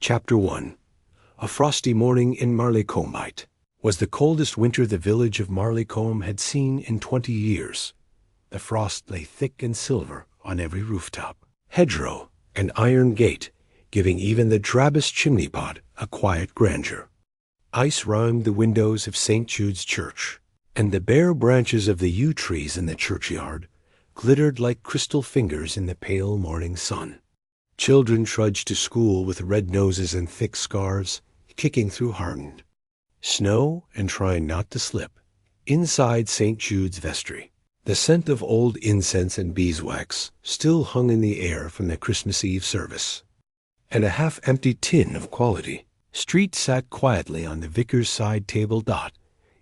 Chapter 1. A frosty morning in Narrated was the coldest winter the village of Narrated had seen in 20 years. The frost lay thick and silver on every rooftop, hedgerow, and iron gate, giving even the drabbest chimney pot a quiet grandeur. Ice rimed the windows of St. Jude's Church, and the bare branches of the yew trees in the churchyard glittered like crystal fingers in the pale morning sun. Children trudged to school with red noses and thick scarves, kicking through hardened snow and trying not to slip. Inside St. Jude's vestry, the scent of old incense and beeswax still hung in the air from the Christmas Eve service, and a half-empty tin of quality. Street sat quietly on the vicar's side table.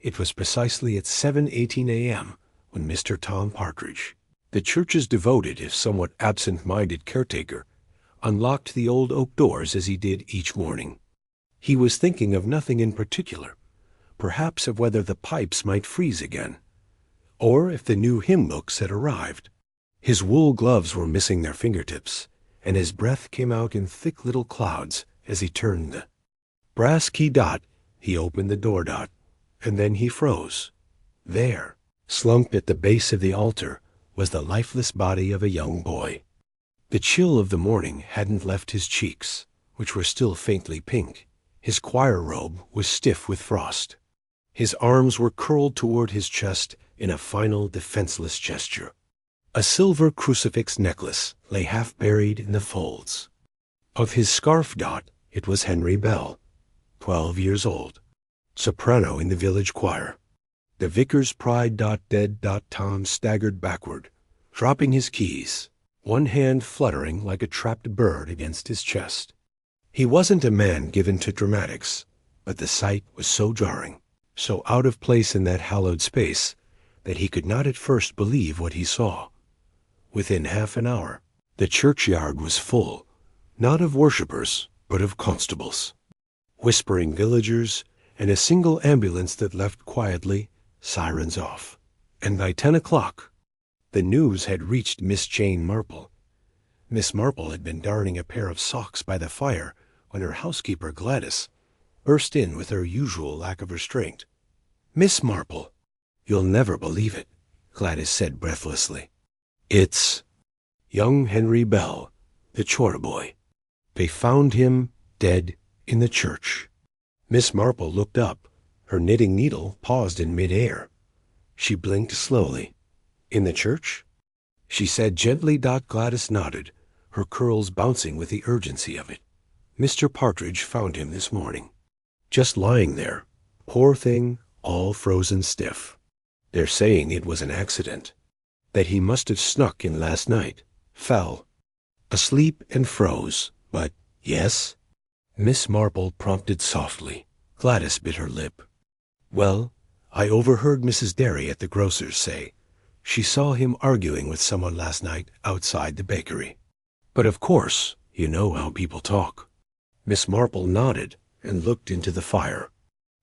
It was precisely at 7:18 a.m. when Mr. Tom Partridge, the church's devoted if somewhat absent-minded caretaker, unlocked the old oak doors as he did each morning. He was thinking of nothing in particular, perhaps of whether the pipes might freeze again, or if the new hymn books had arrived. His wool gloves were missing their fingertips, and his breath came out in thick little clouds as he turned the brass key. He opened the door. And then he froze. There, slumped at the base of the altar, was the lifeless body of a young boy. The chill of the morning hadn't left his cheeks, which were still faintly pink. His choir robe was stiff with frost. His arms were curled toward his chest in a final defenseless gesture. A silver crucifix necklace lay half buried in the folds of his scarf. It was Henry Bell, 12 years old, soprano in the village choir. The vicar's pride. Dead. Tom staggered backward, dropping his keys, one hand fluttering like a trapped bird against his chest. He wasn't a man given to dramatics, but the sight was so jarring, so out of place in that hallowed space, that he could not at first believe what he saw. Within half an hour, the churchyard was full, not of worshippers, but of constables, whispering villagers, and a single ambulance that left quietly, sirens off. And by 10 o'clock, the news had reached Miss Jane Marple. Miss Marple had been darning a pair of socks by the fire when her housekeeper, Gladys, burst in with her usual lack of restraint. "Miss Marple, you'll never believe it," Gladys said breathlessly. "It's young Henry Bell, the Choirboy. They found him dead in the church." Miss Marple looked up. Her knitting needle paused in mid-air. She blinked slowly. "In the church?" she said gently. Gladys nodded, her curls bouncing with the urgency of it. "Mr. Partridge found him this morning, just lying there, poor thing, all frozen stiff. They're saying it was an accident, that he must have snuck in last night, fell asleep and froze, but—" "Yes?" Miss Marple prompted softly. Gladys bit her lip. "Well, I overheard Mrs. Derry at the grocer's say she saw him arguing with someone last night outside the bakery. But of course, you know how people talk." Miss Marple nodded and looked into the fire.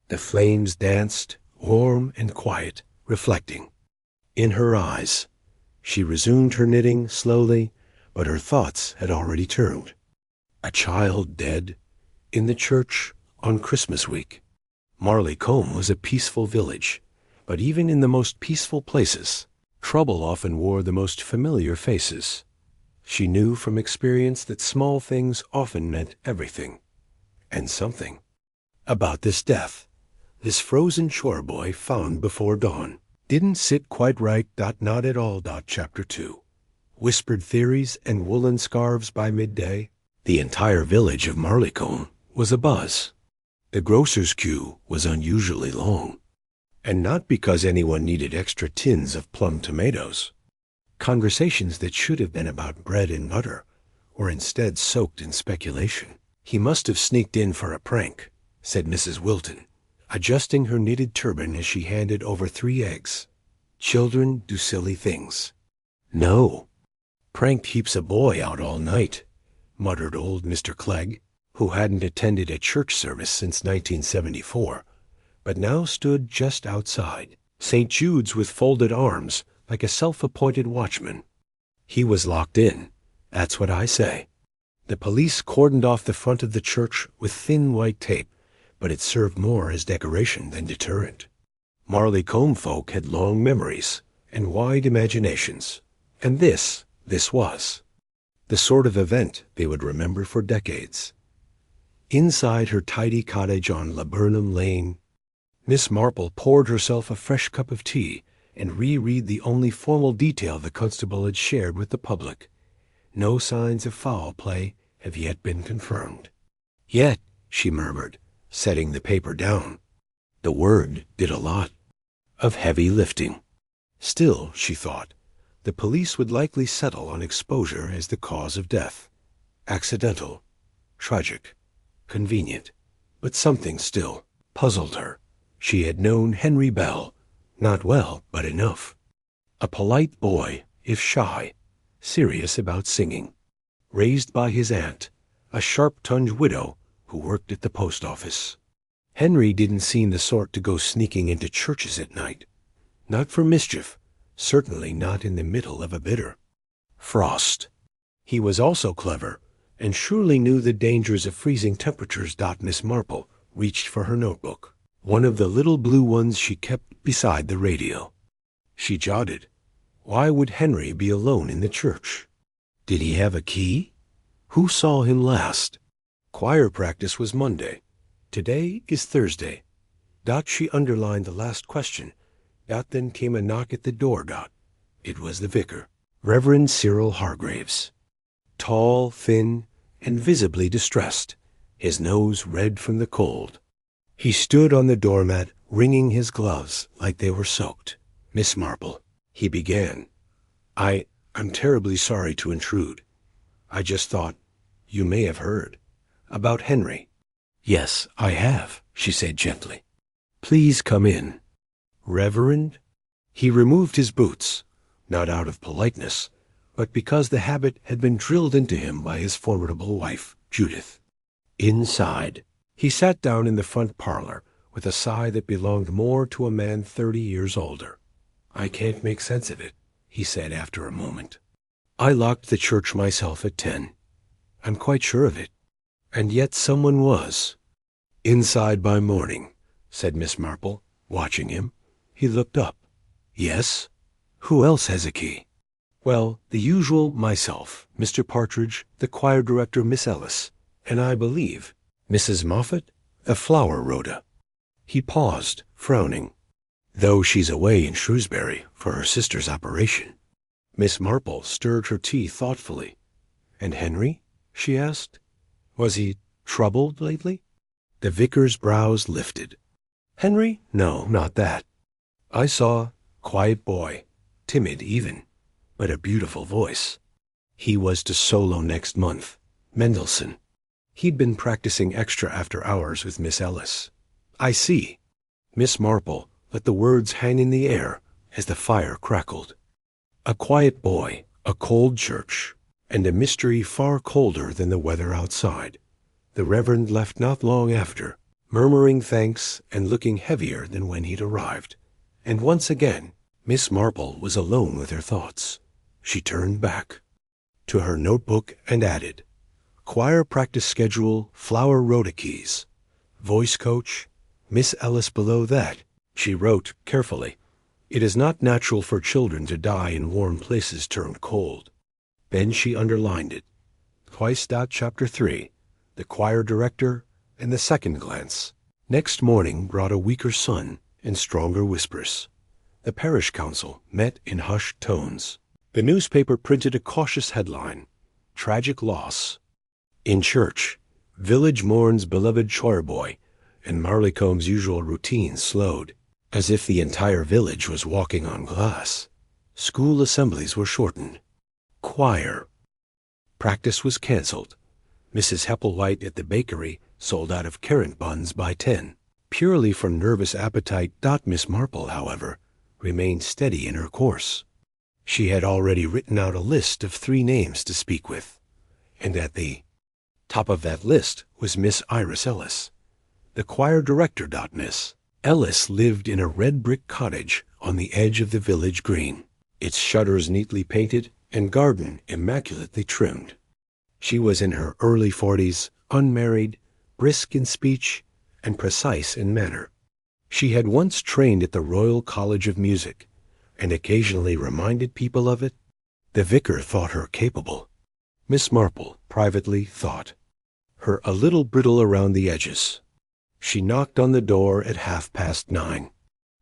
The flames danced, warm and quiet, reflecting in her eyes. She resumed her knitting slowly, but her thoughts had already turned. A child dead in the church on Christmas week. Narrated was a peaceful village, but even in the most peaceful places, trouble often wore the most familiar faces. She knew from experience that small things often meant everything, and something. About this death, this frozen Choirboy found before dawn, didn't sit quite right. Not at all. Chapter 2. Whispered theories and woolen scarves by midday. The entire village of Narrated was abuzz. The grocer's queue was unusually long, and not because anyone needed extra tins of plum tomatoes. Conversations that should have been about bread and butter were instead soaked in speculation. "He must have sneaked in for a prank," said Mrs. Wilton, adjusting her knitted turban as she handed over 3 eggs. "Children do silly things." "No, pranked heaps a boy out all night," muttered old Mr. Clegg, who hadn't attended a church service since 1974, but now stood just outside St. Jude's with folded arms like a self-appointed watchman. "He was locked in, that's what I say." The police cordoned off the front of the church with thin white tape, but it served more as decoration than deterrent. Marleycombe folk had long memories and wide imaginations, and this was the sort of event they would remember for decades. Inside her tidy cottage on Laburnum Lane, Miss Marple poured herself a fresh cup of tea and reread the only formal detail the constable had shared with the public. No signs of foul play have yet been confirmed. Yet, she murmured, setting the paper down, the word did a lot of heavy lifting. Still, she thought, the police would likely settle on exposure as the cause of death. Accidental, tragic, convenient, but something still puzzled her. She had known Henry Bell, not well, but enough. A polite boy, if shy, serious about singing. Raised by his aunt, a sharp-tongued widow who worked at the post office. Henry didn't seem the sort to go sneaking into churches at night. Not for mischief, certainly not in the middle of a bitter frost. He was also clever, and surely knew the dangers of freezing temperatures. Miss Marple reached for her notebook, one of the little blue ones she kept beside the radio. She jotted, why would Henry be alone in the church? Did he have a key? Who saw him last? Choir practice was Monday. Today is Thursday. She underlined the last question. Then came a knock at the door. It was the vicar, Reverend Cyril Hargraves. Tall, thin, and visibly distressed, his nose red from the cold. He stood on the doormat, wringing his gloves like they were soaked. Miss Marple, he began. I'm terribly sorry to intrude. I just thought, you may have heard about Henry. Yes, I have, she said gently. Please come in. Reverend? He removed his boots, not out of politeness, but because the habit had been drilled into him by his formidable wife, Judith. Inside, he sat down in the front parlor with a sigh that belonged more to a man 30 years older. I can't make sense of it, he said after a moment. I locked the church myself at 10. I'm quite sure of it. And yet someone was. Inside by morning, said Miss Marple, watching him. He looked up. Yes? Who else has a key? Well, the usual myself, Mr. Partridge, the choir director, Miss Ellis, and I believe Mrs. Moffat, the flower Rhoda. He paused, frowning. Though she's away in Shrewsbury for her sister's operation. Miss Marple stirred her tea thoughtfully. And Henry? She asked. Was he troubled lately? The vicar's brows lifted. Henry? No, not that. I saw, quiet boy, timid even, but a beautiful voice. He was to solo next month, Mendelssohn. He'd been practicing extra after hours with Miss Ellis. I see. Miss Marple let the words hang in the air as the fire crackled. A quiet boy, a cold church, and a mystery far colder than the weather outside. The Reverend left not long after, murmuring thanks and looking heavier than when he'd arrived. And once again, Miss Marple was alone with her thoughts. She turned back to her notebook and added, choir practice schedule, flower Rhoda keys. Voice coach, Miss Ellis below that. She wrote carefully, it is not natural for children to die in warm places turned cold. Then she underlined it. Twice. Chapter 3, the choir director, and the second glance. Next morning brought a weaker sun and stronger whispers. The parish council met in hushed tones. The newspaper printed a cautious headline, Tragic Loss. In church, village mourns beloved Choirboy, and Marleycombe's usual routine slowed, as if the entire village was walking on glass. School assemblies were shortened. Choir practice was canceled. Mrs. Hepplewhite at the bakery sold out of currant buns by 10. Purely from nervous appetite. Miss Marple, however, remained steady in her course. She had already written out a list of 3 names to speak with, and at the top of that list was Miss Iris Ellis, the choir director. Miss Ellis lived in a red brick cottage on the edge of the village green, its shutters neatly painted and garden immaculately trimmed. She was in her early 40s, unmarried, brisk in speech, and precise in manner. She had once trained at the Royal College of Music, and occasionally reminded people of it. The vicar thought her capable. Miss Marple privately thought her a little brittle around the edges. She knocked on the door at 9:30.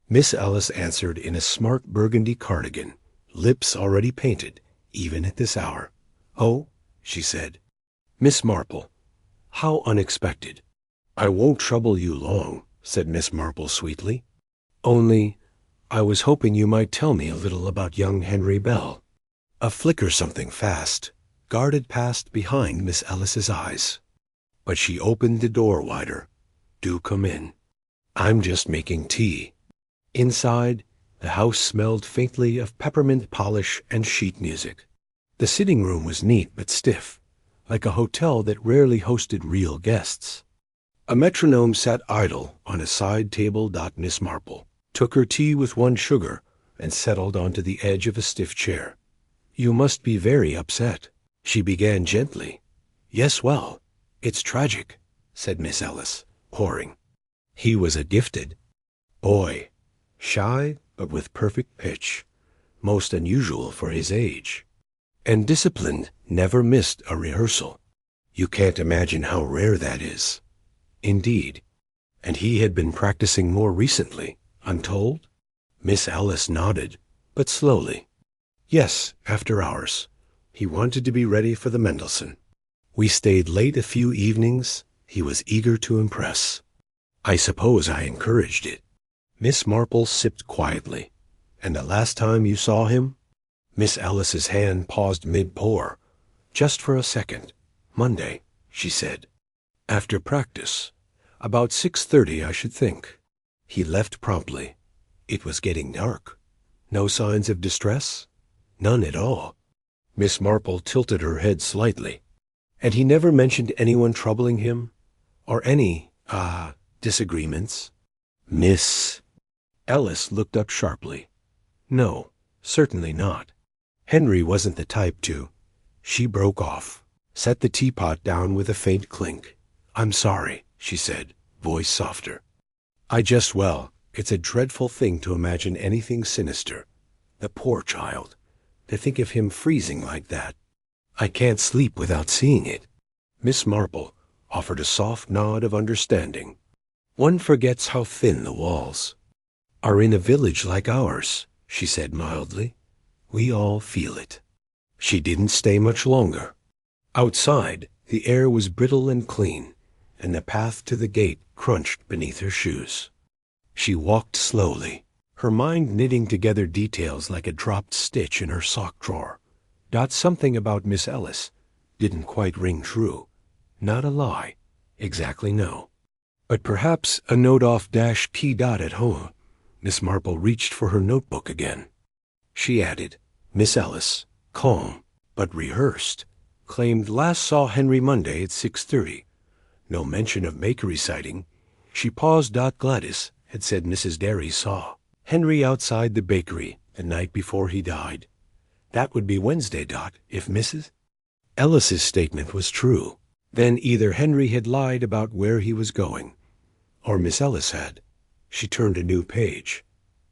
Miss Ellis answered in a smart burgundy cardigan, lips already painted, even at this hour. "Oh," she said. "Miss Marple, how unexpected." "I won't trouble you long," said Miss Marple sweetly. "Only, I was hoping you might tell me a little about young Henry Bell." A flicker something fast darted past behind Miss Ellis's eyes, but she opened the door wider. "Do come in. I'm just making tea." Inside, the house smelled faintly of peppermint polish and sheet music. The sitting room was neat but stiff, like a hotel that rarely hosted real guests. A metronome sat idle on a side table. Miss Marple took her tea with one sugar and settled onto the edge of a stiff chair. "You must be very upset," she began gently. "Yes, well, it's tragic," said Miss Ellis, pouring. "He was a gifted boy, shy but with perfect pitch, most unusual for his age, and disciplined, never missed a rehearsal. You can't imagine how rare that is." "Indeed. And he had been practicing more recently, I'm told?" Miss Ellis nodded, but slowly. "Yes, after hours. He wanted to be ready for the Mendelssohn. We stayed late a few evenings. He was eager to impress. I suppose I encouraged it." Miss Marple sipped quietly. "And the last time you saw him?" Miss Ellis's hand paused mid-pour. "Just for a second. Monday," she said. "After practice. About 6:30, I should think. He left promptly. It was getting dark. No signs of distress?" "None at all." Miss Marple tilted her head slightly. "And he never mentioned anyone troubling him? Or any, disagreements?" Miss Ellis looked up sharply. "No, certainly not. Henry wasn't the type to—" She broke off, set the teapot down with a faint clink. "I'm sorry," she said, voice softer. Well, it's a dreadful thing to imagine anything sinister. The poor child. To think of him freezing like that. I can't sleep without seeing it." Miss Marple offered a soft nod of understanding. "One forgets how thin the walls are in a village like ours," she said mildly. "We all feel it." She didn't stay much longer. Outside, the air was brittle and clean, and the path to the gate crunched beneath her shoes. She walked slowly, her mind knitting together details like a dropped stitch in her sock drawer. Something about Miss Ellis didn't quite ring true. Not a lie, exactly no. But perhaps a note off -p. at home. Miss Marple reached for her notebook again. She added, "Miss Ellis, calm, but rehearsed, claimed last saw Henry Monday at 6:30. No mention of Makery sighting." She paused. "Gladys had said Mrs. Derry saw Henry outside the bakery the night before he died. That would be Wednesday, if Mrs. Ellis's statement was true. Then either Henry had lied about where he was going, or Miss Ellis had." She turned a new page.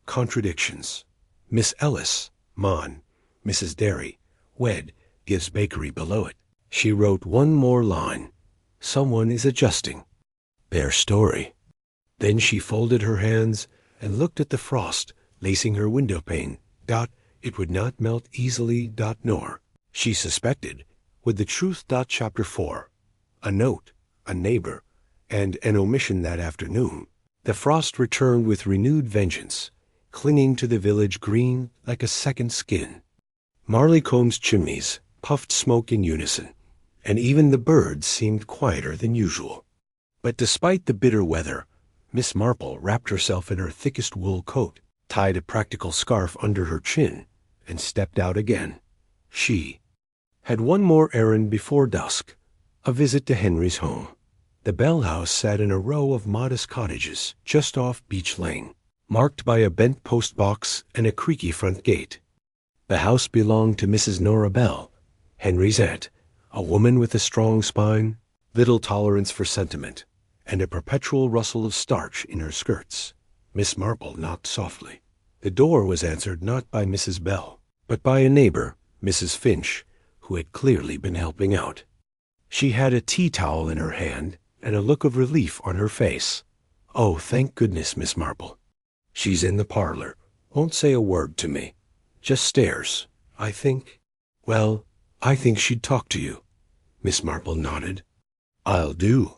Contradictions. Miss Ellis, Mon, Mrs. Derry, wed, gives bakery below it. She wrote one more line. Someone is adjusting. Bare story. Then she folded her hands and looked at the frost lacing her window pane. It would not melt easily. Nor, she suspected, would the truth. Chapter 4. A note, a neighbor, and an omission that afternoon. The frost returned with renewed vengeance, clinging to the village green like a second skin. Marleycombe's chimneys puffed smoke in unison, and even the birds seemed quieter than usual. But despite the bitter weather, Miss Marple wrapped herself in her thickest wool coat, tied a practical scarf under her chin, and stepped out again. She had one more errand before dusk, a visit to Henry's home. The Bell House sat in a row of modest cottages just off Beach Lane, marked by a bent post box and a creaky front gate. The house belonged to Mrs. Nora Bell, Henry's aunt, A woman with a strong spine, little tolerance for sentiment, and a perpetual rustle of starch in her skirts. Miss Marple knocked softly. The door was answered not by Mrs. Bell, but by a neighbor, Mrs. Finch, who had clearly been helping out. She had a tea towel in her hand and a look of relief on her face. "Oh, thank goodness, Miss Marple. She's in the parlor. Won't say a word to me. Just stares. I think she'd talk to you." Miss Marple nodded. "I'll do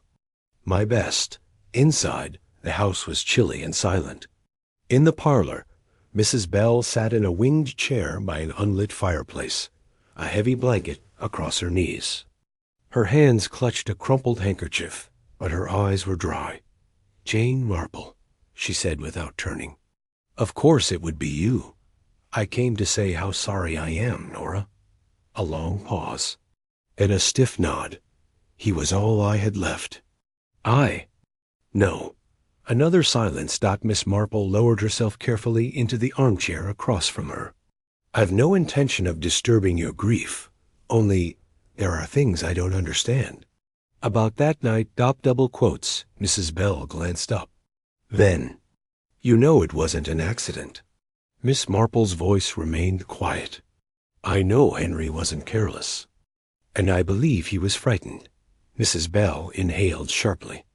my best." Inside, the house was chilly and silent. In the parlor, Mrs. Bell sat in a winged chair by an unlit fireplace, a heavy blanket across her knees. Her hands clutched a crumpled handkerchief, but her eyes were dry. "Jane Marple," she said without turning. "Of course it would be you. I came to say how sorry I am, Nora." A long pause, and a stiff nod. He was all I had left. No. Another silence. Miss Marple lowered herself carefully into the armchair across from her. "I've no intention of disturbing your grief. Only, there are things I don't understand. About that night, double quotes." Mrs. Bell glanced up. "Then, you know it wasn't an accident." Miss Marple's voice remained quiet. "I know Henry wasn't careless, and I believe he was frightened." Mrs. Bell inhaled sharply.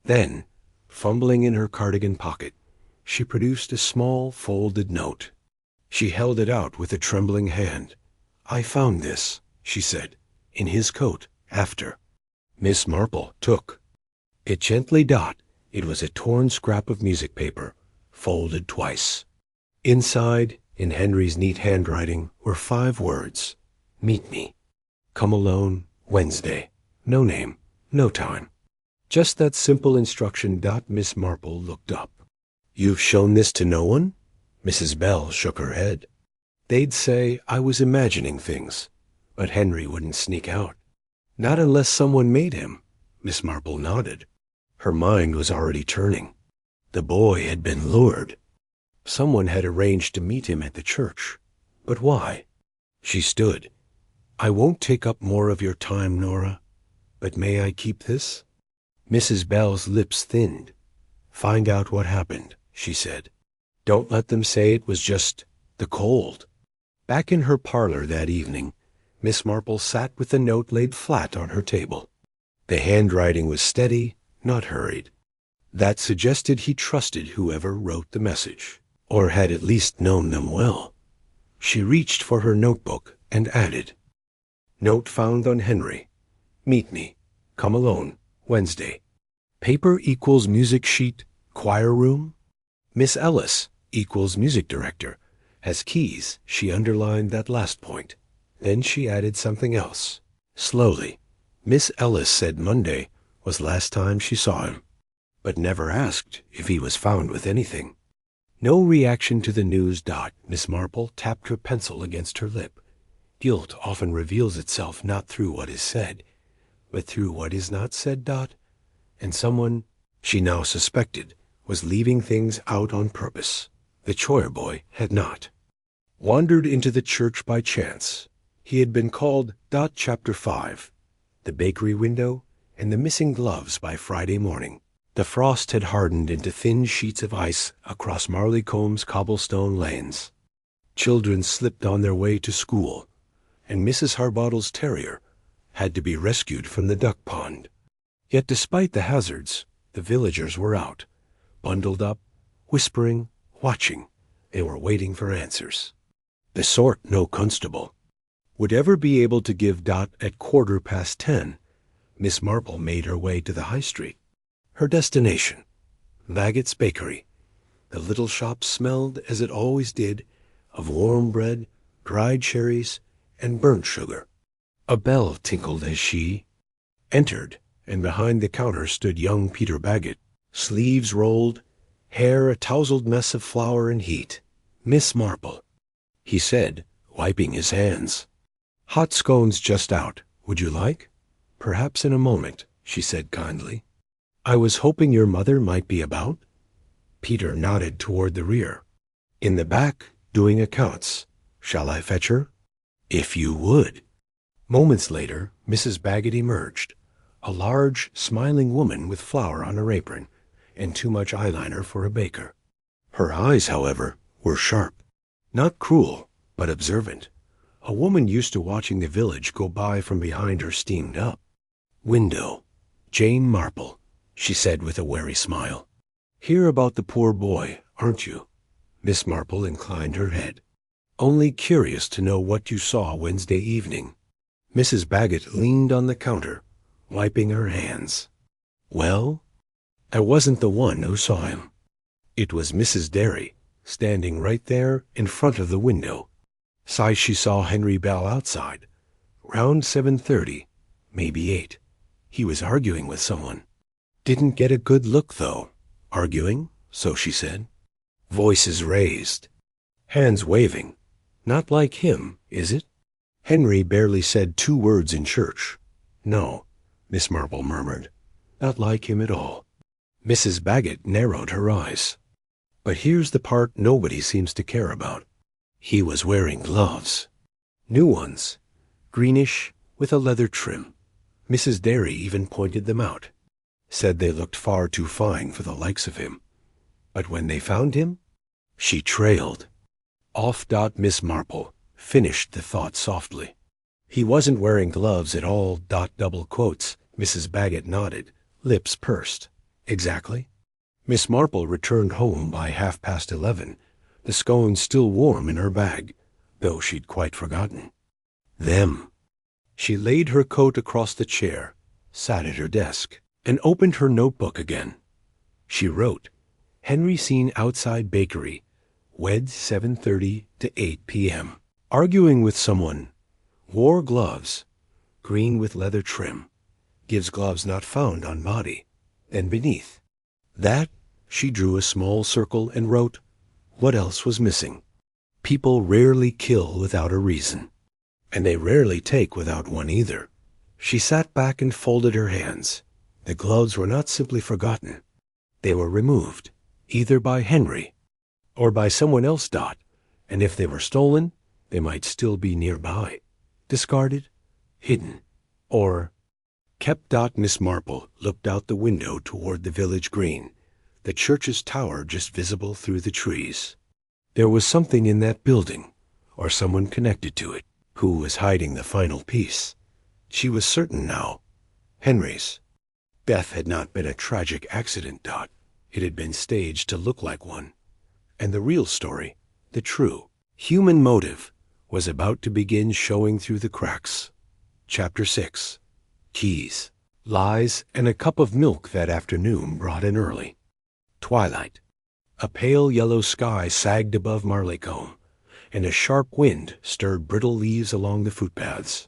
Then, fumbling in her cardigan pocket, she produced a small folded note. She held it out with a trembling hand. "I found this," she said, "in his coat, after." Miss Marple took it gently. It was a torn scrap of music paper, folded twice. Inside, in Henry's neat handwriting, were 5 words. "Meet me. Come alone, Wednesday. No name, no time." Just that simple instruction. Miss Marple looked up. "You've shown this to no one?" Mrs. Bell shook her head. "They'd say I was imagining things, but Henry wouldn't sneak out. Not unless someone made him." Miss Marple nodded. Her mind was already turning. The boy had been lured. Someone had arranged to meet him at the church. But why? She stood. "I won't take up more of your time, Nora, but may I keep this?" Mrs. Bell's lips thinned. "Find out what happened," she said. "Don't let them say it was just the cold." Back in her parlor that evening, Miss Marple sat with the note laid flat on her table. The handwriting was steady, not hurried. That suggested he trusted whoever wrote the message, or had at least known them well. She reached for her notebook and added, "Note found on Henry. Meet me. Come alone. Wednesday. Paper equals music sheet, choir room. Miss Ellis equals music director. Has keys." She underlined that last point. Then she added something else. Slowly. Miss Ellis said Monday was last time she saw him, but never asked if he was found with anything. No reaction to the news. Miss Marple tapped her pencil against her lip. Guilt often reveals itself not through what is said, but through what is not said. And someone, she now suspected, was leaving things out on purpose. The Choirboy had not. Wandered into the church by chance. He had been called. Chapter 5. The bakery window and the missing gloves by Friday morning. The frost had hardened into thin sheets of ice across Narracombe's cobblestone lanes. Children slipped on their way to school, and Mrs. Harbottle's terrier had to be rescued from the duck pond. Yet despite the hazards, the villagers were out, bundled up, whispering, watching. They were waiting for answers. The sort no constable would ever be able to give. At 10:15, Miss Marple made her way to the high street. Her destination, Baggett's Bakery. The little shop smelled, as it always did, of warm bread, dried cherries, and burnt sugar. A bell tinkled as she entered, and behind the counter stood young Peter Baggett, sleeves rolled, hair a tousled mess of flour and heat. "Miss Marple," he said, wiping his hands. "Hot scones just out. Would you like?" "Perhaps in a moment," she said kindly. "I was hoping your mother might be about." Peter nodded toward the rear. "In the back, doing accounts. Shall I fetch her?" "If you would." Moments later, Mrs. Baggett emerged, a large, smiling woman with flour on her apron and too much eyeliner for a baker. Her eyes, however, were sharp, not cruel, but observant. A woman used to watching the village go by from behind her steamed up window. "Jane Marple," she said with a wary smile. "Hear about the poor boy, aren't you?" Miss Marple inclined her head. "Only curious to know what you saw Wednesday evening." Mrs. Baggett leaned on the counter, wiping her hands. "Well, I wasn't the one who saw him. It was Mrs. Derry, standing right there in front of the window. Says she saw Henry Bell outside, round 7:30, maybe 8. He was arguing with someone. Didn't get a good look, though. Arguing, so she said. Voices raised. Hands waving. Not like him, is it? Henry barely said 2 words in church. No, Miss Marple murmured. Not like him at all." Mrs. Baggett narrowed her eyes. "But here's the part nobody seems to care about. He was wearing gloves. New ones, greenish, with a leather trim. Mrs. Derry even pointed them out. Said they looked far too fine for the likes of him. But when they found him, she trailed. Off. Miss Marple finished the thought softly. He wasn't wearing gloves at all. Double quotes. Mrs. Baggett nodded, lips pursed. Exactly. Miss Marple returned home by 11:30, the scones still warm in her bag, though she'd quite forgotten. Them. She laid her coat across the chair, sat at her desk, and opened her notebook again. She wrote, "Henry seen outside bakery, wed 7:30 to 8 p.m. Arguing with someone. Wore gloves, green with leather trim. Gives gloves not found on body." Then beneath that, she drew a small circle and wrote, "What else was missing?" People rarely kill without a reason, and they rarely take without one either. She sat back and folded her hands. The gloves were not simply forgotten. They were removed, either by Henry or by someone else. And if they were stolen, they might still be nearby, discarded, hidden, or kept. Miss Marple looked out the window toward the village green, the church's tower just visible through the trees. There was something in that building, or someone connected to it, who was hiding the final piece. She was certain now. Henry's death had not been a tragic accident. It had been staged to look like one. And the real story, the true, human motive, was about to begin showing through the cracks. Chapter 6. Keys, lies, and a cup of milk that afternoon brought in early. Twilight. A pale yellow sky sagged above Narrated, and a sharp wind stirred brittle leaves along the footpaths.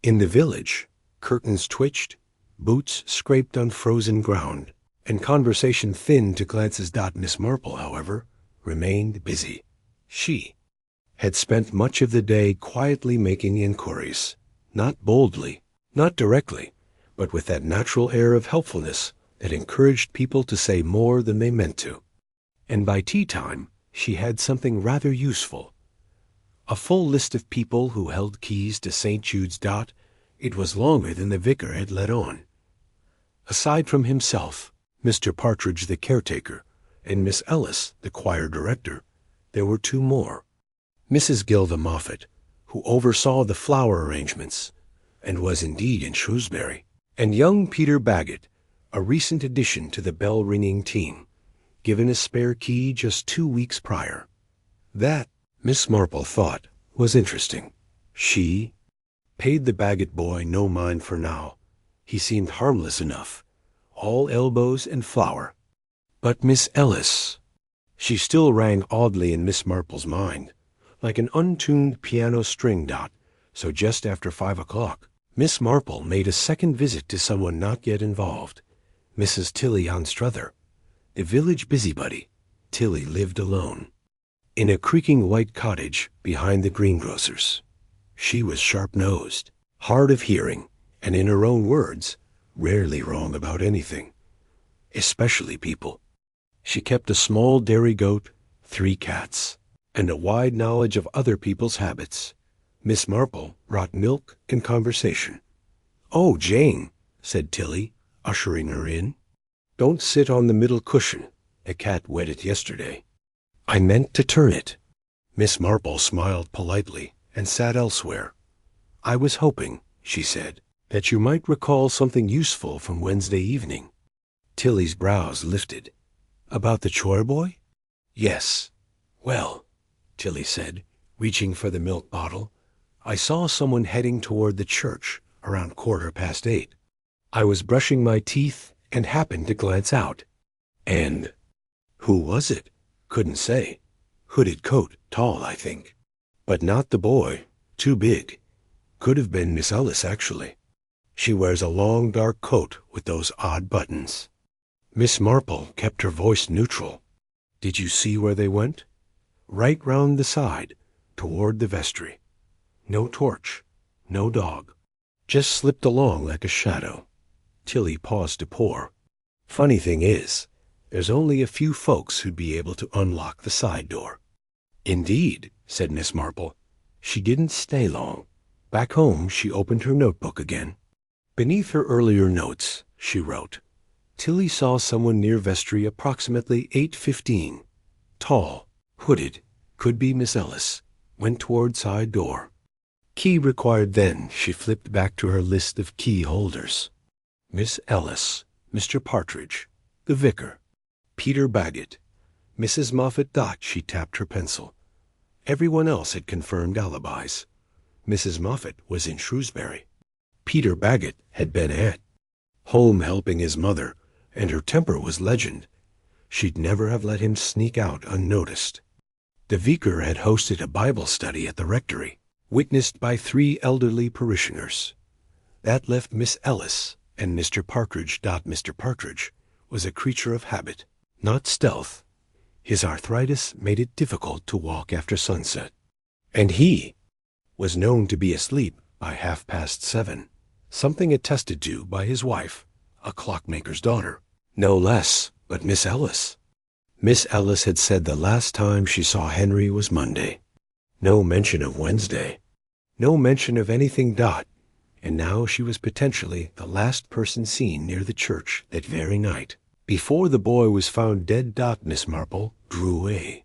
In the village, curtains twitched, boots scraped on frozen ground, and conversation thinned to glances. Miss Marple, however, remained busy. She had spent much of the day quietly making inquiries, not boldly, not directly, but with that natural air of helpfulness that encouraged people to say more than they meant to. And by tea time, she had something rather useful. A full list of people who held keys to St. Jude's. It was longer than the vicar had let on. Aside from himself, Mr. Partridge the caretaker, and Miss Ellis the choir director, there were 2 more. Mrs. Gilda Moffat, who oversaw the flower arrangements, and was indeed in Shrewsbury, and young Peter Baggett, a recent addition to the bell-ringing team, given a spare key just 2 weeks prior. That, Miss Marple thought, was interesting. She paid the Baggett boy no mind for now. He seemed harmless enough, all elbows and flour. But Miss Ellis, she still rang oddly in Miss Marple's mind, like an untuned piano string. So just after 5 o'clock, Miss Marple made a second visit to someone not yet involved, Mrs. Tilly Anstruther, the village busybody. Tilly lived alone, in a creaking white cottage behind the greengrocer's. She was sharp-nosed, hard of hearing, and in her own words, rarely wrong about anything, especially people. She kept a small dairy goat, 3 cats, and a wide knowledge of other people's habits. Miss Marple brought milk and conversation. "Oh, Jane," said Tilly, ushering her in. "Don't sit on the middle cushion. A cat wet it yesterday." "I meant to turn it." Miss Marple smiled politely and sat elsewhere. "I was hoping," she said, "that you might recall something useful from Wednesday evening." Tilly's brows lifted. "About the Choirboy?" "Yes." "Well," Tilly said, reaching for the milk bottle, "I saw someone heading toward the church around 8:15. I was brushing my teeth and happened to glance out. And—" "Who was it?" "Couldn't say. Hooded coat, tall, I think. But not the boy. Too big. Could have been Miss Ellis, actually. She wears a long dark coat with those odd buttons." Miss Marple kept her voice neutral. "Did you see where they went?" "Right round the side, toward the vestry. No torch, no dog. Just slipped along like a shadow." Tilly paused to pour. "Funny thing is, there's only a few folks who'd be able to unlock the side door." "Indeed," said Miss Marple. She didn't stay long. Back home, she opened her notebook again. Beneath her earlier notes, she wrote, "Tilly saw someone near vestry approximately 8:15. Tall, hooded, could be Miss Ellis. Went toward side door." Key required. Then she flipped back to her list of key holders. Miss Ellis, Mr. Partridge, the vicar, Peter Baggett, Mrs. Moffat. She tapped her pencil. Everyone else had confirmed alibis. Mrs. Moffat was in Shrewsbury. Peter Baggett had been at home helping his mother, and her temper was legend. She'd never have let him sneak out unnoticed. The vicar had hosted a Bible study at the rectory, witnessed by 3 elderly parishioners. That left Miss Ellis and Mr. Partridge. Mr. Partridge was a creature of habit, not stealth. His arthritis made it difficult to walk after sunset. And he was known to be asleep by 7:30, something attested to by his wife, a clockmaker's daughter. No less, but Miss Ellis. Miss Ellis had said the last time she saw Henry was Monday. No mention of Wednesday. No mention of anything. And now she was potentially the last person seen near the church that very night. Before the boy was found dead. Miss Marple drew a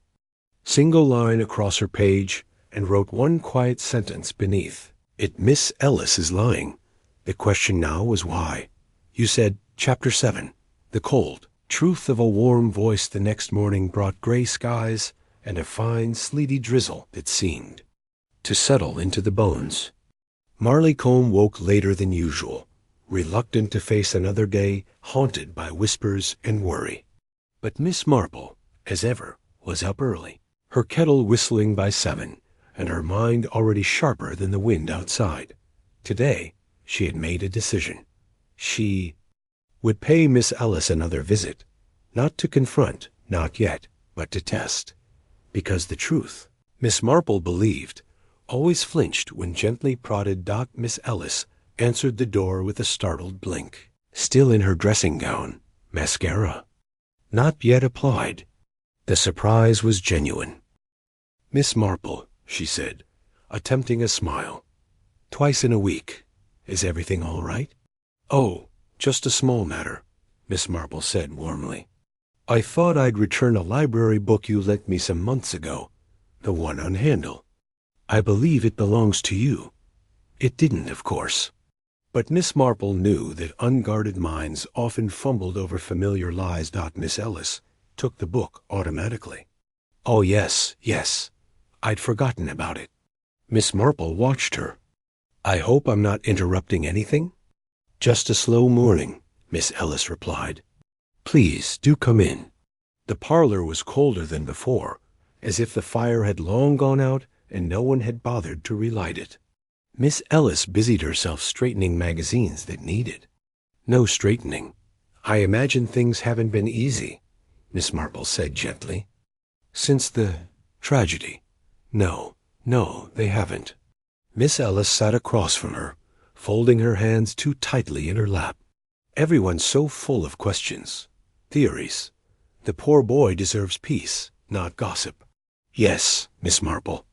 single line across her page and wrote one quiet sentence beneath. "It Miss Ellis is lying. The question now was why. You said, Chapter 7, the cold truth of a warm voice the next morning brought gray skies and a fine sleety drizzle that seemed to settle into the bones." Marleycombe woke later than usual, reluctant to face another day haunted by whispers and worry. But Miss Marple, as ever, was up early, her kettle whistling by 7, and her mind already sharper than the wind outside. Today she had made a decision. She would pay Miss Ellis another visit, not to confront, not yet, but to test. Because the truth, Miss Marple believed, always flinched when gently prodded. Miss Ellis answered the door with a startled blink. Still in her dressing gown, mascara not yet applied. The surprise was genuine. "Miss Marple," she said, attempting a smile, "twice in a week. Is everything all right?" "Oh, just a small matter," Miss Marple said warmly. "I thought I'd return a library book you lent me some months ago, the one on Handel. I believe it belongs to you. It didn't, of course." But Miss Marple knew that unguarded minds often fumbled over familiar lies. Miss Ellis took the book automatically. "Oh, yes, yes. I'd forgotten about it." Miss Marple watched her. "I hope I'm not interrupting anything?" "Just a slow morning," Miss Ellis replied. "Please do come in." The parlor was colder than before, as if the fire had long gone out and no one had bothered to relight it. Miss Ellis busied herself straightening magazines that needed no straightening. "I imagine things haven't been easy," Miss Marple said gently. "Since the tragedy? No, they haven't." Miss Ellis sat across from her, folding her hands too tightly in her lap. "Everyone's so full of questions, theories. The poor boy deserves peace, not gossip." "Yes, Miss Marple."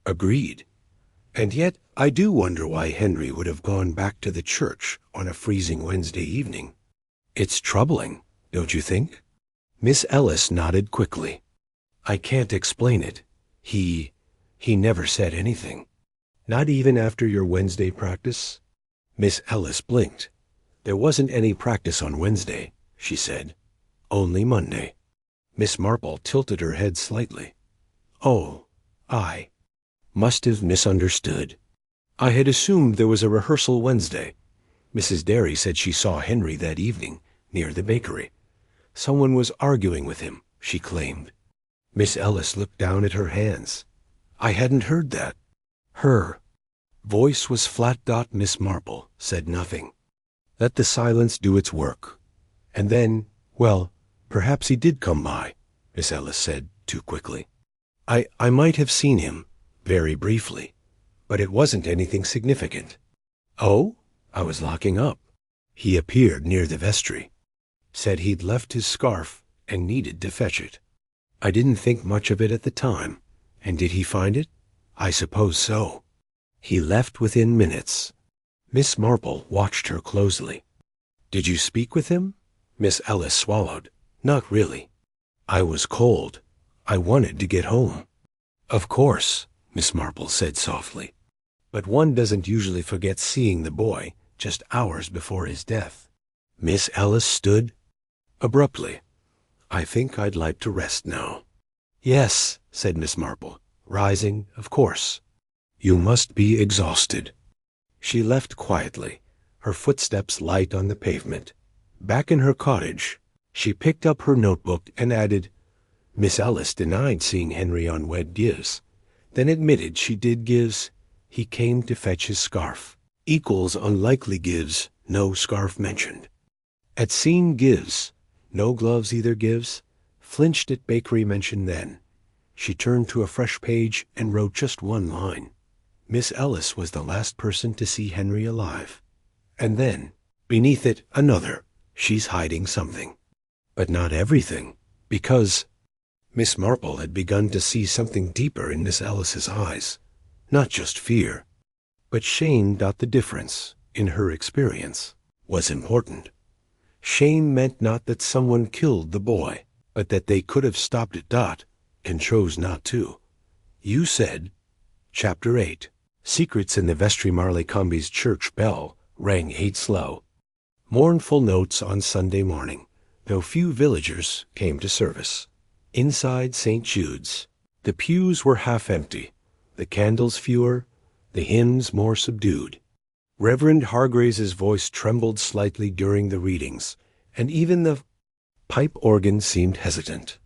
"Agreed. And yet I do wonder why Henry would have gone back to the church on a freezing Wednesday evening. It's troubling, don't you think? Miss Ellis nodded quickly. I can't explain it. He never said anything. Not even after your Wednesday practice? Miss Ellis blinked. There wasn't any practice on Wednesday, she said. Only Monday. Miss Marple tilted her head slightly. Oh, I must have misunderstood. I had assumed there was a rehearsal Wednesday. Mrs. Derry said she saw Henry that evening, near the bakery. Someone was arguing with him, she claimed. Miss Ellis looked down at her hands. I hadn't heard that. Her voice was flat. Miss Marple said nothing. Let the silence do its work. And then, well, perhaps he did come by, Miss Ellis said too quickly. I might have seen him, very briefly, but it wasn't anything significant. Oh? I was locking up. He appeared near the vestry. Said he'd left his scarf and needed to fetch it. I didn't think much of it at the time. And did he find it? I suppose so. He left within minutes. Miss Marple watched her closely. Did you speak with him? Miss Ellis swallowed. Not really. I was cold. I wanted to get home. Of course, Miss Marple said softly. But one doesn't usually forget seeing the boy just hours before his death. Miss Ellis stood abruptly. I think I'd like to rest now. Yes, said Miss Marple, rising, of course. You must be exhausted. She left quietly, her footsteps light on the pavement. Back in her cottage, she picked up her notebook and added, Miss Ellis denied seeing Henry on wed gives, then admitted she did gives. He came to fetch his scarf. Equals unlikely gives, no scarf mentioned. At seen gives, no gloves either gives, flinched at bakery mentioned then. She turned to a fresh page and wrote just one line. Miss Ellis was the last person to see Henry alive. And then, beneath it, another. She's hiding something. But not everything, because Miss Marple had begun to see something deeper in Miss Ellis's eyes. Not just fear, but shame. The difference, in her experience, was important. Shame meant not that someone killed the boy, but that they could have stopped it. And chose not to. You said, Chapter 8, Secrets in the Vestry Narracombe's church bell rang 8 slow. Mournful notes on Sunday morning, though few villagers came to service. Inside St. Jude's, the pews were half empty, the candles fewer, the hymns more subdued. Reverend Hargrave's voice trembled slightly during the readings, and even the pipe organ seemed hesitant.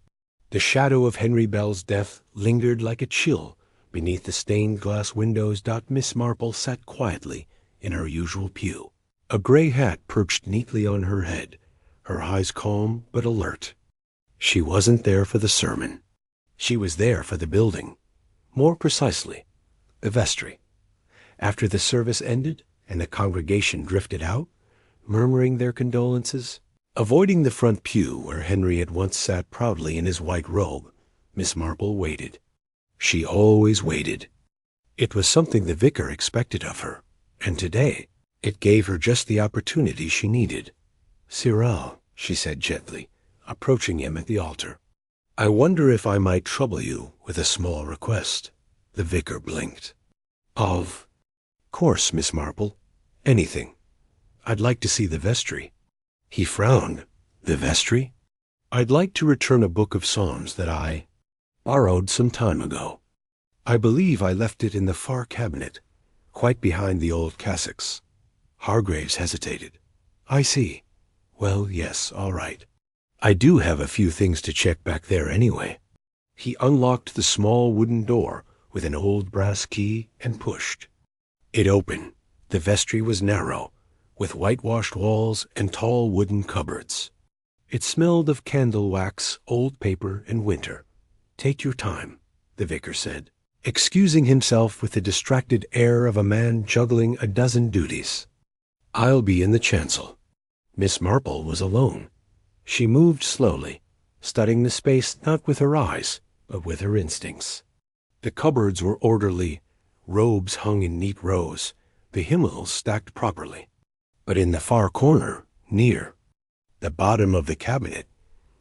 The shadow of Henry Bell's death lingered like a chill beneath the stained glass windows. Miss Marple sat quietly in her usual pew, a gray hat perched neatly on her head, her eyes calm but alert. She wasn't there for the sermon. She was there for the building. More precisely, the vestry. After the service ended and the congregation drifted out, murmuring their condolences, avoiding the front pew where Henry had once sat proudly in his white robe, Miss Marple waited. She always waited. It was something the vicar expected of her, and today it gave her just the opportunity she needed. Cyril, she said gently, approaching him at the altar. I wonder if I might trouble you with a small request. The vicar blinked. Of course, Miss Marple. Anything. I'd like to see the vestry. He frowned. The vestry? I'd like to return a book of Psalms that I borrowed some time ago. I believe I left it in the far cabinet, quite behind the old cassocks. Hargraves hesitated. I see. Well, yes, all right. I do have a few things to check back there anyway. He unlocked the small wooden door with an old brass key and pushed. It opened. The vestry was narrow, with whitewashed walls and tall wooden cupboards. It smelled of candle wax, old paper, and winter. Take your time, the vicar said, excusing himself with the distracted air of a man juggling a dozen duties. I'll be in the chancel. Miss Marple was alone. She moved slowly, studying the space not with her eyes, but with her instincts. The cupboards were orderly, Robes hung in neat rows, the hymnals stacked properly. But in the far corner, near the bottom of the cabinet,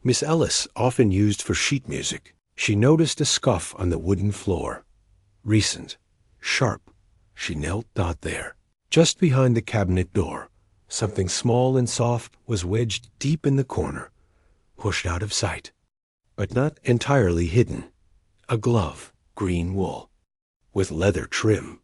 Miss Ellis often used for sheet music, she noticed a scuff on the wooden floor. Recent, sharp. She knelt there. Just behind the cabinet door, something small and soft was wedged deep in the corner, pushed out of sight, but not entirely hidden. A glove, green wool, with leather trim.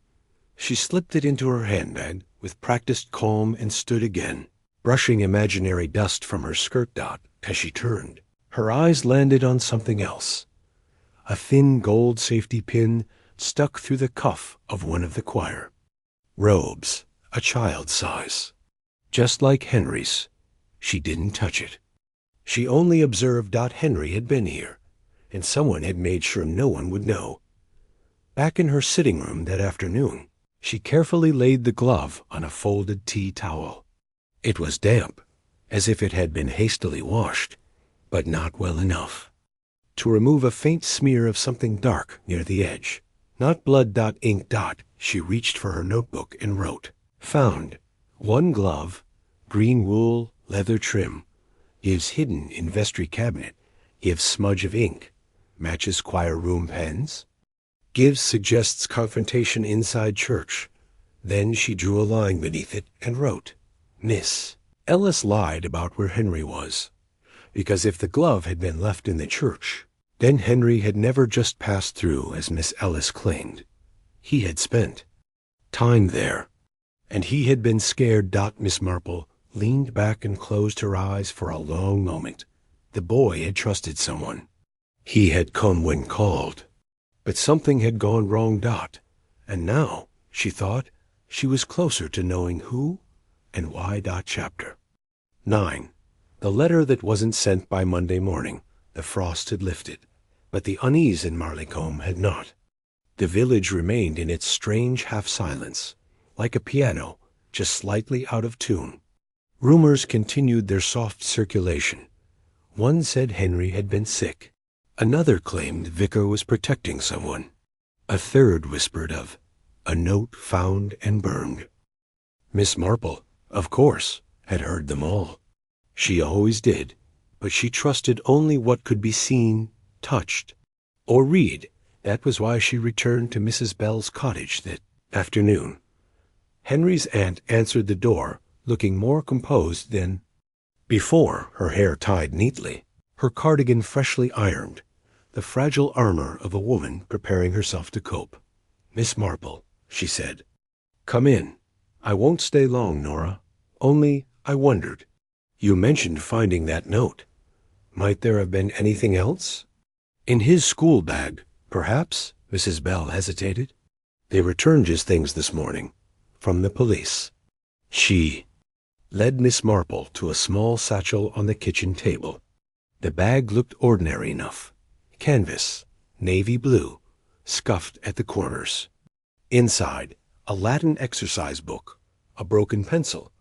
She slipped it into her handbag with practiced calm and stood again, brushing imaginary dust from her skirt dot as she turned. Her eyes landed on something else. A thin gold safety pin stuck through the cuff of one of the choir. Robes, a child's size. Just like Henry's. She didn't touch it. She only observed Henry had been here, and someone had made sure no one would know. Back in her sitting room that afternoon, she carefully laid the glove on a folded tea towel. It was damp, as if it had been hastily washed, but not well enough to remove a faint smear of something dark near the edge. Not blood. Ink. She reached for her notebook and wrote. Found. One glove, green wool, leather trim. Gives hidden in vestry cabinet. Gives smudge of ink. Matches choir room pens. Gives suggests confrontation inside church. Then she drew a line beneath it and wrote, Miss Ellis lied about where Henry was, because if the glove had been left in the church, then Henry had never just passed through as Miss Ellis claimed. He had spent time there, and he had been scared. Miss Marple leaned back and closed her eyes for a long moment. The boy had trusted someone. He had come when called. But something had gone wrong. And now, she thought, she was closer to knowing who and why. Chapter 9. The letter that wasn't sent by Monday morning. The frost had lifted, but the unease in Narrated had not. The village remained in its strange half-silence, like a piano, just slightly out of tune. Rumors continued their soft circulation. One said Henry had been sick. Another claimed Vicar was protecting someone. A third whispered of a note found and burned. Miss Marple, of course, had heard them all. She always did, but she trusted only what could be seen, touched, or read. That was why she returned to Mrs. Bell's cottage that afternoon. Henry's aunt answered the door, looking more composed than before, her hair tied neatly, her cardigan freshly ironed, the fragile armor of a woman preparing herself to cope. Miss Marple, she said. Come in. I won't stay long, Nora. Only, I wondered. You mentioned finding that note. Might there have been anything else? In his school bag, perhaps, Mrs. Bell hesitated. They returned his things this morning, from the police. She led Miss Marple to a small satchel on the kitchen table. The bag looked ordinary enough. Canvas, navy blue, scuffed at the corners. Inside, a Latin exercise book, a broken pencil,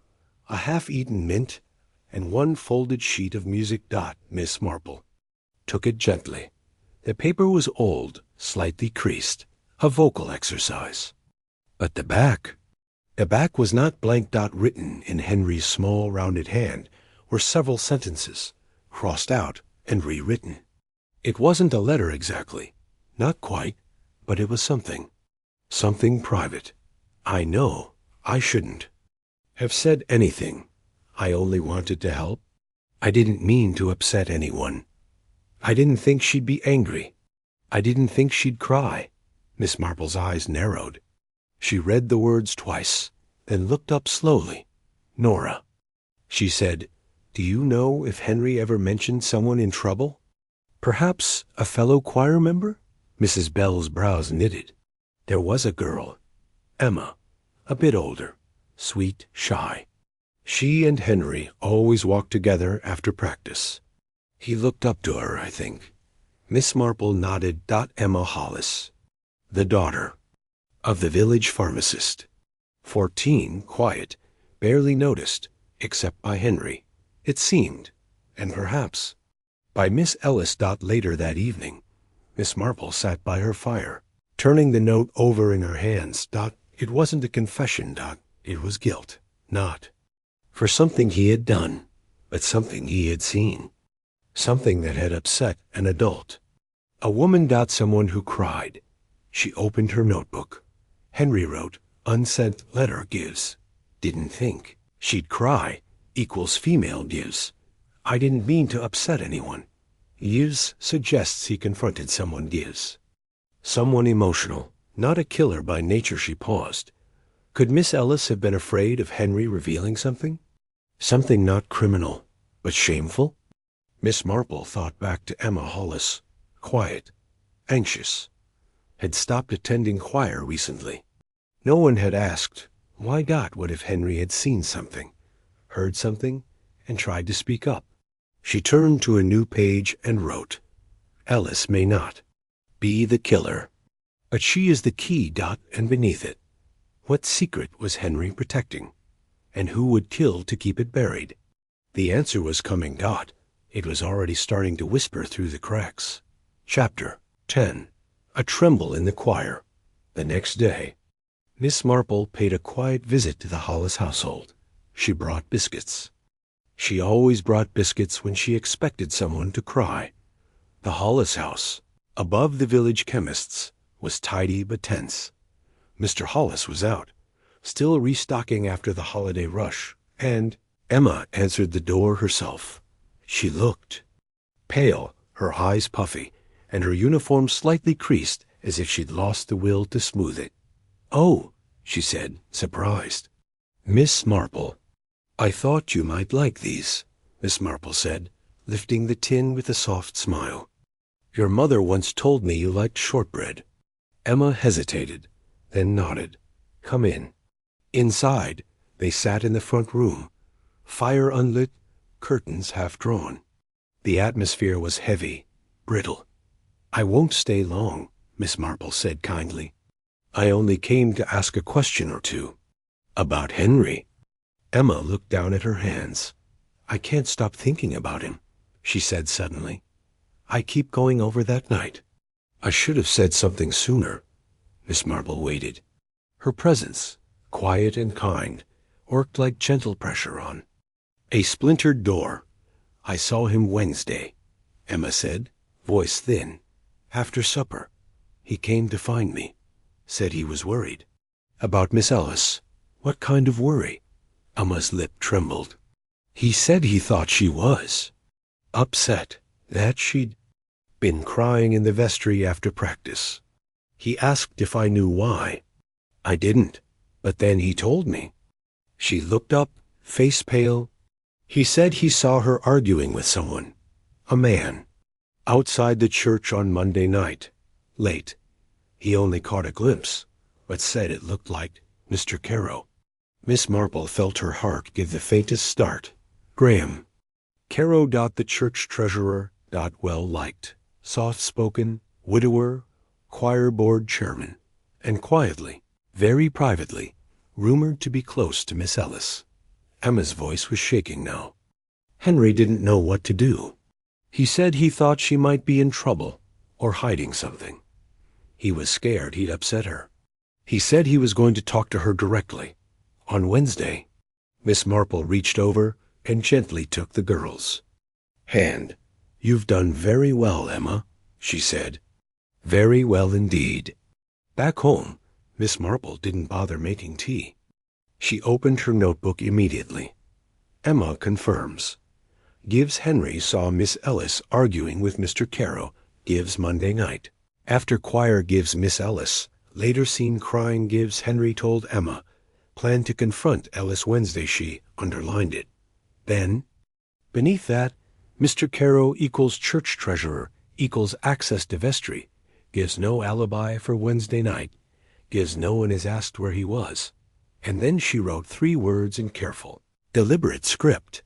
a half-eaten mint, and one folded sheet of music. Miss Marple took it gently. The paper was old, slightly creased, a vocal exercise. But the back was not blank. Written in Henry's small, rounded hand were several sentences, crossed out and rewritten. It wasn't a letter exactly, not quite, but it was something. Something private. I know I shouldn't have said anything. I only wanted to help. I didn't mean to upset anyone. I didn't think she'd be angry. I didn't think she'd cry. Miss Marple's eyes narrowed. She read the words twice, then looked up slowly. Nora, she said, do you know if Henry ever mentioned someone in trouble? Perhaps a fellow choir member? Mrs. Bell's brows knitted. There was a girl, Emma, a bit older, sweet, shy. She and Henry always walked together after practice. He looked up to her, I think. Miss Marple nodded. Emma Hollis, the daughter of the village pharmacist. 14, quiet, barely noticed, except by Henry, it seemed, and perhaps by Miss Ellis. Later that evening, Miss Marple sat by her fire, turning the note over in her hands. It wasn't a confession. It was guilt, not for something he had done, but something he had seen, something that had upset an adult. A woman. Someone who cried. She opened her notebook. Henry wrote, unsent letter gives. Didn't think. She'd cry, equals female gives. I didn't mean to upset anyone. Gives suggests he confronted someone. Gives. Someone emotional, not a killer by nature. She paused. Could Miss Ellis have been afraid of Henry revealing something? Something not criminal, but shameful? Miss Marple thought back to Emma Hollis, quiet, anxious, had stopped attending choir recently. No one had asked, why? What if Henry had seen something, heard something, and tried to speak up? She turned to a new page and wrote, Ellis may not be the killer, but she is the key. And beneath it, what secret was Henry protecting? And who would kill to keep it buried? The answer was coming. It was already starting to whisper through the cracks. Chapter 10. A tremble in the choir. The next day, Miss Marple paid a quiet visit to the Hollis household. She brought biscuits. She always brought biscuits when she expected someone to cry. The Hollis house, above the village chemist's, was tidy but tense. Mr. Hollis was out, still restocking after the holiday rush, and Emma answered the door herself. She looked pale, her eyes puffy, and her uniform slightly creased as if she'd lost the will to smooth it. Oh, she said, surprised. Miss Marple, I thought you might like these, Miss Marple said, lifting the tin with a soft smile. Your mother once told me you liked shortbread. Emma hesitated, then nodded. Come in. Inside, they sat in the front room, fire unlit, curtains half drawn. The atmosphere was heavy, brittle. I won't stay long, Miss Marple said kindly. I only came to ask a question or two. About Henry. Emma looked down at her hands. I can't stop thinking about him, she said suddenly. I keep going over that night. I should have said something sooner. Miss Marple waited. Her presence, quiet and kind, worked like gentle pressure on a splintered door. I saw him Wednesday, Emma said, voice thin. After supper, he came to find me. Said he was worried. About Miss Ellis. What kind of worry? Emma's lip trembled. He said he thought she was upset, that she'd been crying in the vestry after practice. He asked if I knew why. I didn't, but then he told me. She looked up, face pale. He said he saw her arguing with someone, a man, outside the church on Monday night, late. He only caught a glimpse, but said it looked like Mr. Caro. Miss Marple felt her heart give the faintest start. Graham. Caro. The church treasurer. Well liked, soft-spoken, widower, choir board chairman, and quietly, very privately, rumored to be close to Miss Ellis. Emma's voice was shaking now. Henry didn't know what to do. He said he thought she might be in trouble or hiding something. He was scared he'd upset her. He said he was going to talk to her directly. On Wednesday, Miss Marple reached over and gently took the girl's hand. You've done very well, Emma, she said. Very well indeed. Back home, Miss Marple didn't bother making tea. She opened her notebook immediately. Emma confirms. Gives Henry saw Miss Ellis arguing with Mr. Caro. Gives Monday night. After choir. Gives Miss Ellis. Later seen crying. Gives Henry told Emma. Planned to confront Ellis Wednesday. She underlined it. Then, beneath that, Mr. Caro equals church treasurer equals access to vestry. Gives no alibi for Wednesday night. Gives no one is asked where he was. And then she wrote 3 words in careful, deliberate script.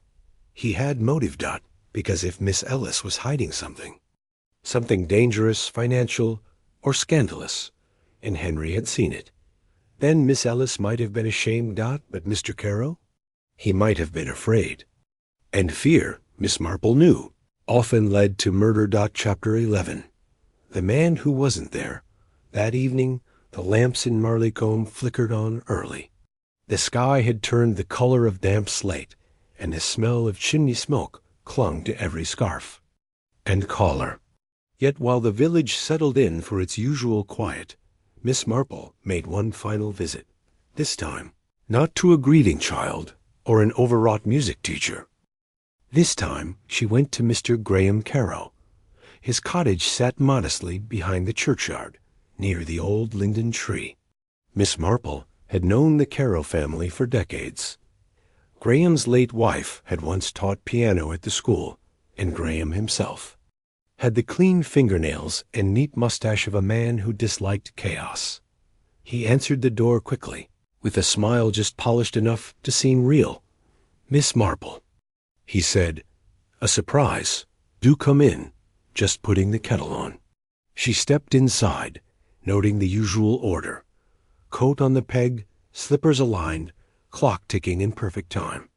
He had motive. Because if Miss Ellis was hiding something dangerous, financial, or scandalous, and Henry had seen it, then Miss Ellis might have been ashamed. But Mr. Caro? He might have been afraid. And fear, Miss Marple knew, often led to murder. Chapter 11. The man who wasn't there, That evening, the lamps in Marleycombe flickered on early. The sky had turned the color of damp slate, and the smell of chimney smoke clung to every scarf and collar. Yet while the village settled in for its usual quiet, Miss Marple made one final visit, this time not to a greeting child or an overwrought music teacher. This time she went to Mr. Graham Carrow. His cottage sat modestly behind the churchyard, near the old linden tree. Miss Marple had known the Carrow family for decades. Graham's late wife had once taught piano at the school, and Graham himself had the clean fingernails and neat mustache of a man who disliked chaos. He answered the door quickly, with a smile just polished enough to seem real. "Miss Marple," he said. "A surprise. Do come in. Just putting the kettle on." She stepped inside, noting the usual order. Coat on the peg, slippers aligned, clock ticking in perfect time.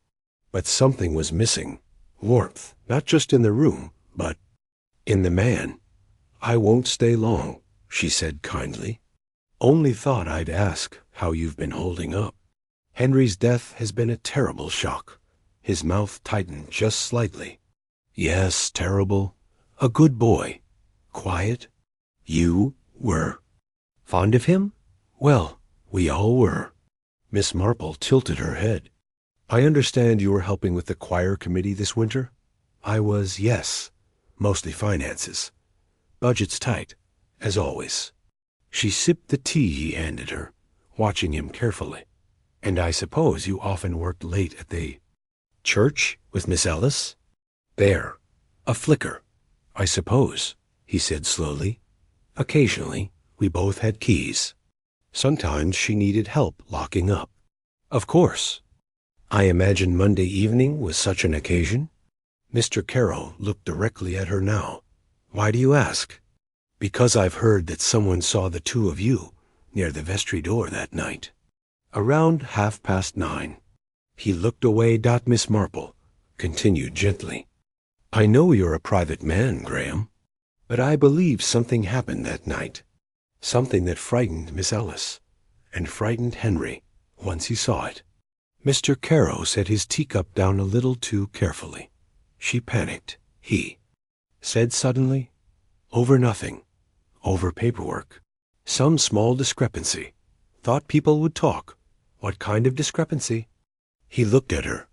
But something was missing. Warmth, not just in the room, but in the man. "I won't stay long," she said kindly. "Only thought I'd ask how you've been holding up. Henry's death has been a terrible shock." His mouth tightened just slightly. "Yes, terrible. A good boy. Quiet. You were fond of him? Well, we all were." Miss Marple tilted her head. "I understand you were helping with the choir committee this winter?" "I was, yes. Mostly finances. Budget's tight, as always." She sipped the tea he handed her, watching him carefully. "And I suppose you often worked late at the church with Miss Ellis?" "There. A flicker, I suppose," he said slowly. "Occasionally, we both had keys. Sometimes she needed help locking up." "Of course. I imagine Monday evening was such an occasion." Mr. Carrow looked directly at her now. "Why do you ask?" "Because I've heard that someone saw the two of you near the vestry door that night. Around 9:30. He looked away. Miss Marple continued gently. "I know you're a private man, Graham, but I believe something happened that night. Something that frightened Miss Ellis, and frightened Henry, once he saw it." Mr. Carrow set his teacup down a little too carefully. "She panicked," he said suddenly. "Over nothing. Over paperwork. Some small discrepancy. Thought people would talk. What kind of discrepancy?" He looked at her,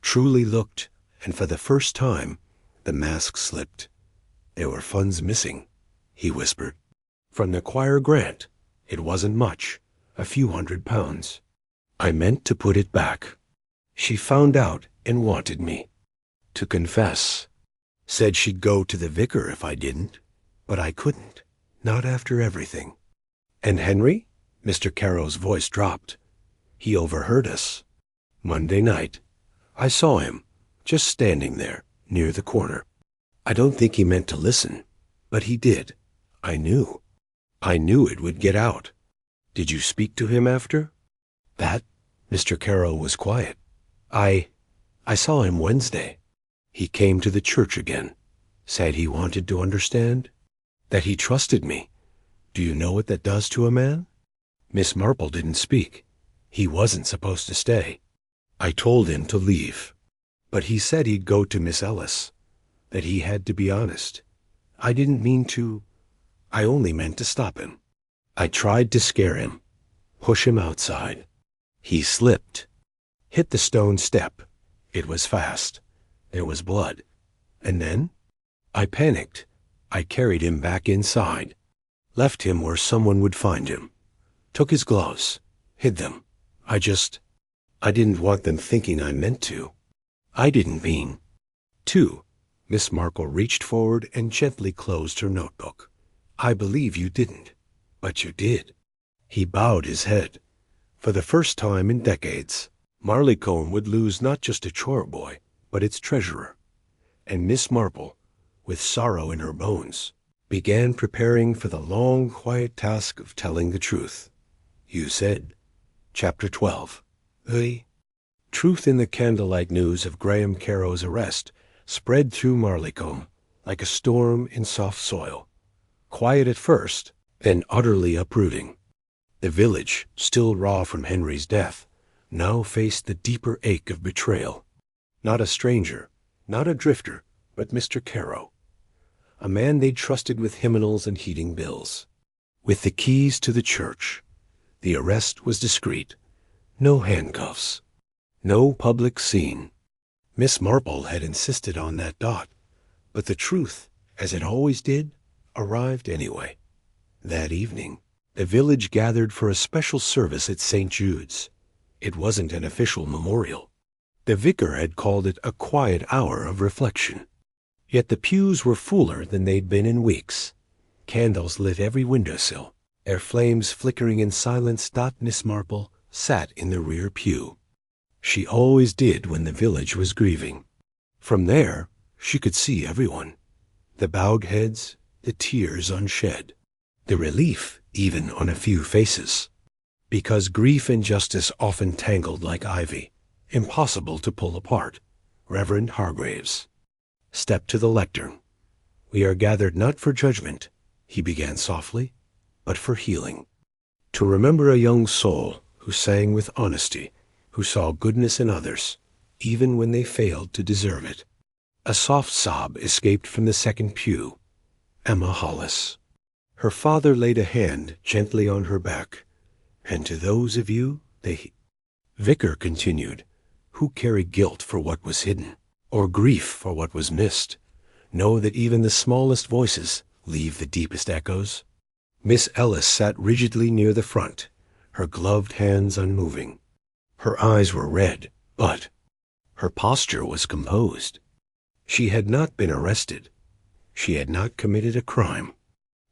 truly looked, and for the first time the mask slipped. "There were funds missing," he whispered. "From the choir grant. It wasn't much, a few £100. I meant to put it back. She found out and wanted me to confess. Said she'd go to the vicar if I didn't, but I couldn't, not after everything." "And Henry?" Mr. Carrow's voice dropped. "He overheard us. Monday night. I saw him, just standing there, near the corner. I don't think he meant to listen, but he did. I knew. I knew it would get out." "Did you speak to him after?" "That?" Mr. Carrow was quiet. I saw him Wednesday. He came to the church again. Said he wanted to understand. That he trusted me. Do you know what that does to a man?" Miss Marple didn't speak. "He wasn't supposed to stay. I told him to leave. But he said he'd go to Miss Ellis. That he had to be honest. I didn't mean to. I only meant to stop him. I tried to scare him. Push him outside. He slipped. Hit the stone step. It was fast. There was blood. And then? I panicked. I carried him back inside. Left him where someone would find him. Took his gloves. Hid them. I didn't want them thinking I meant to. I didn't mean to." Miss Marple reached forward and gently closed her notebook. "I believe you didn't, but you did." He bowed his head. For the first time in decades, Marleycombe would lose not just a Choirboy, but its treasurer. And Miss Marple, with sorrow in her bones, began preparing for the long, quiet task of telling the truth. "You said." Chapter 12. The truth in the candlelight news of Graham Carrow's arrest spread through Marleycombe like a storm in soft soil. Quiet at first, then utterly uprooting. The village, still raw from Henry's death, now faced the deeper ache of betrayal. Not a stranger, not a drifter, but Mr. Carow, a man they'd trusted with hymnals and heating bills. With the keys to the church, the arrest was discreet. No handcuffs, no public scene. Miss Marple had insisted on that dot, but the truth, as it always did, arrived anyway. That evening, the village gathered for a special service at St. Jude's. It wasn't an official memorial. The vicar had called it a quiet hour of reflection. Yet the pews were fuller than they'd been in weeks. Candles lit every windowsill, their flames flickering in silence. Miss Marple sat in the rear pew. She always did when the village was grieving. From there, she could see everyone. The bowed heads, the tears unshed, the relief even on a few faces. Because grief and justice often tangled like ivy, impossible to pull apart. Reverend Hargraves stepped to the lectern. "We are gathered not for judgment," he began softly, "but for healing. To remember a young soul who sang with honesty, who saw goodness in others, even when they failed to deserve it." A soft sob escaped from the second pew. Emma Hollis. Her father laid a hand gently on her back. "And to those of you," the vicar continued, "who carry guilt for what was hidden, or grief for what was missed, know that even the smallest voices leave the deepest echoes." Miss Ellis sat rigidly near the front, her gloved hands unmoving. Her eyes were red, but her posture was composed. She had not been arrested. She had not committed a crime.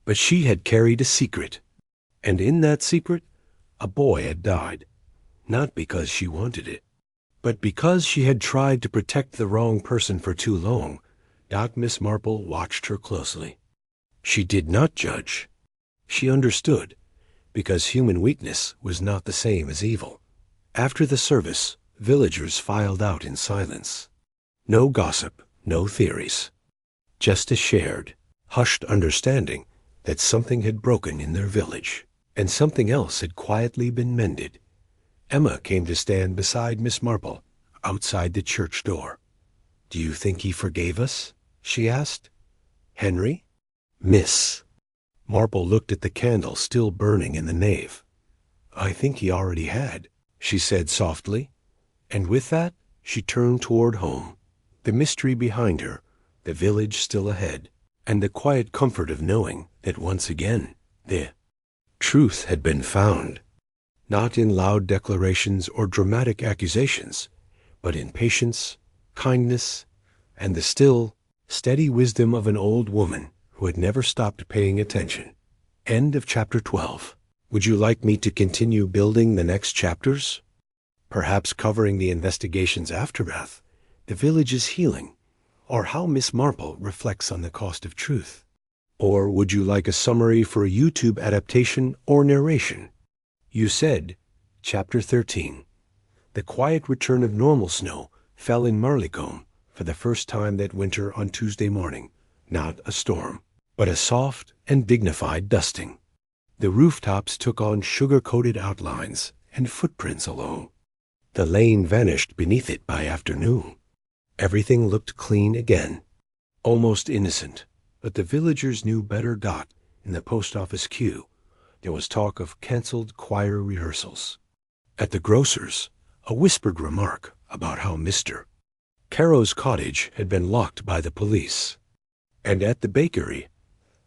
But she had carried a secret. And in that secret, a boy had died. Not because she wanted it, but because she had tried to protect the wrong person for too long. Miss Marple watched her closely. She did not judge. She understood, because human weakness was not the same as evil. After the service, villagers filed out in silence. No gossip, no theories. Just a shared, hushed understanding that something had broken in their village, and something else had quietly been mended. Emma came to stand beside Miss Marple, outside the church door. "Do you think he forgave us?" she asked. "Henry?" Miss Marple looked at the candle still burning in the nave. "I think he already had," she said softly. And with that, she turned toward home, the mystery behind her, the village still ahead, and the quiet comfort of knowing that once again the truth had been found, not in loud declarations or dramatic accusations, but in patience, kindness, and the still, steady wisdom of an old woman who had never stopped paying attention. End of chapter 12. Would you like me to continue building the next chapters? Perhaps covering the investigation's aftermath, the village's healing, or how Miss Marple reflects on the cost of truth. Or would you like a summary for a YouTube adaptation or narration? You said, Chapter 13. The quiet return of normal snow fell in Narrated for the first time that winter on Tuesday morning. Not a storm, but a soft and dignified dusting. The rooftops took on sugar-coated outlines and footprints alone. The lane vanished beneath it by afternoon. Everything looked clean again, almost innocent, but the villagers knew better. In the post office queue, there was talk of canceled choir rehearsals. At the grocer's, a whispered remark about how Mr. Carow's cottage had been locked by the police. And at the bakery,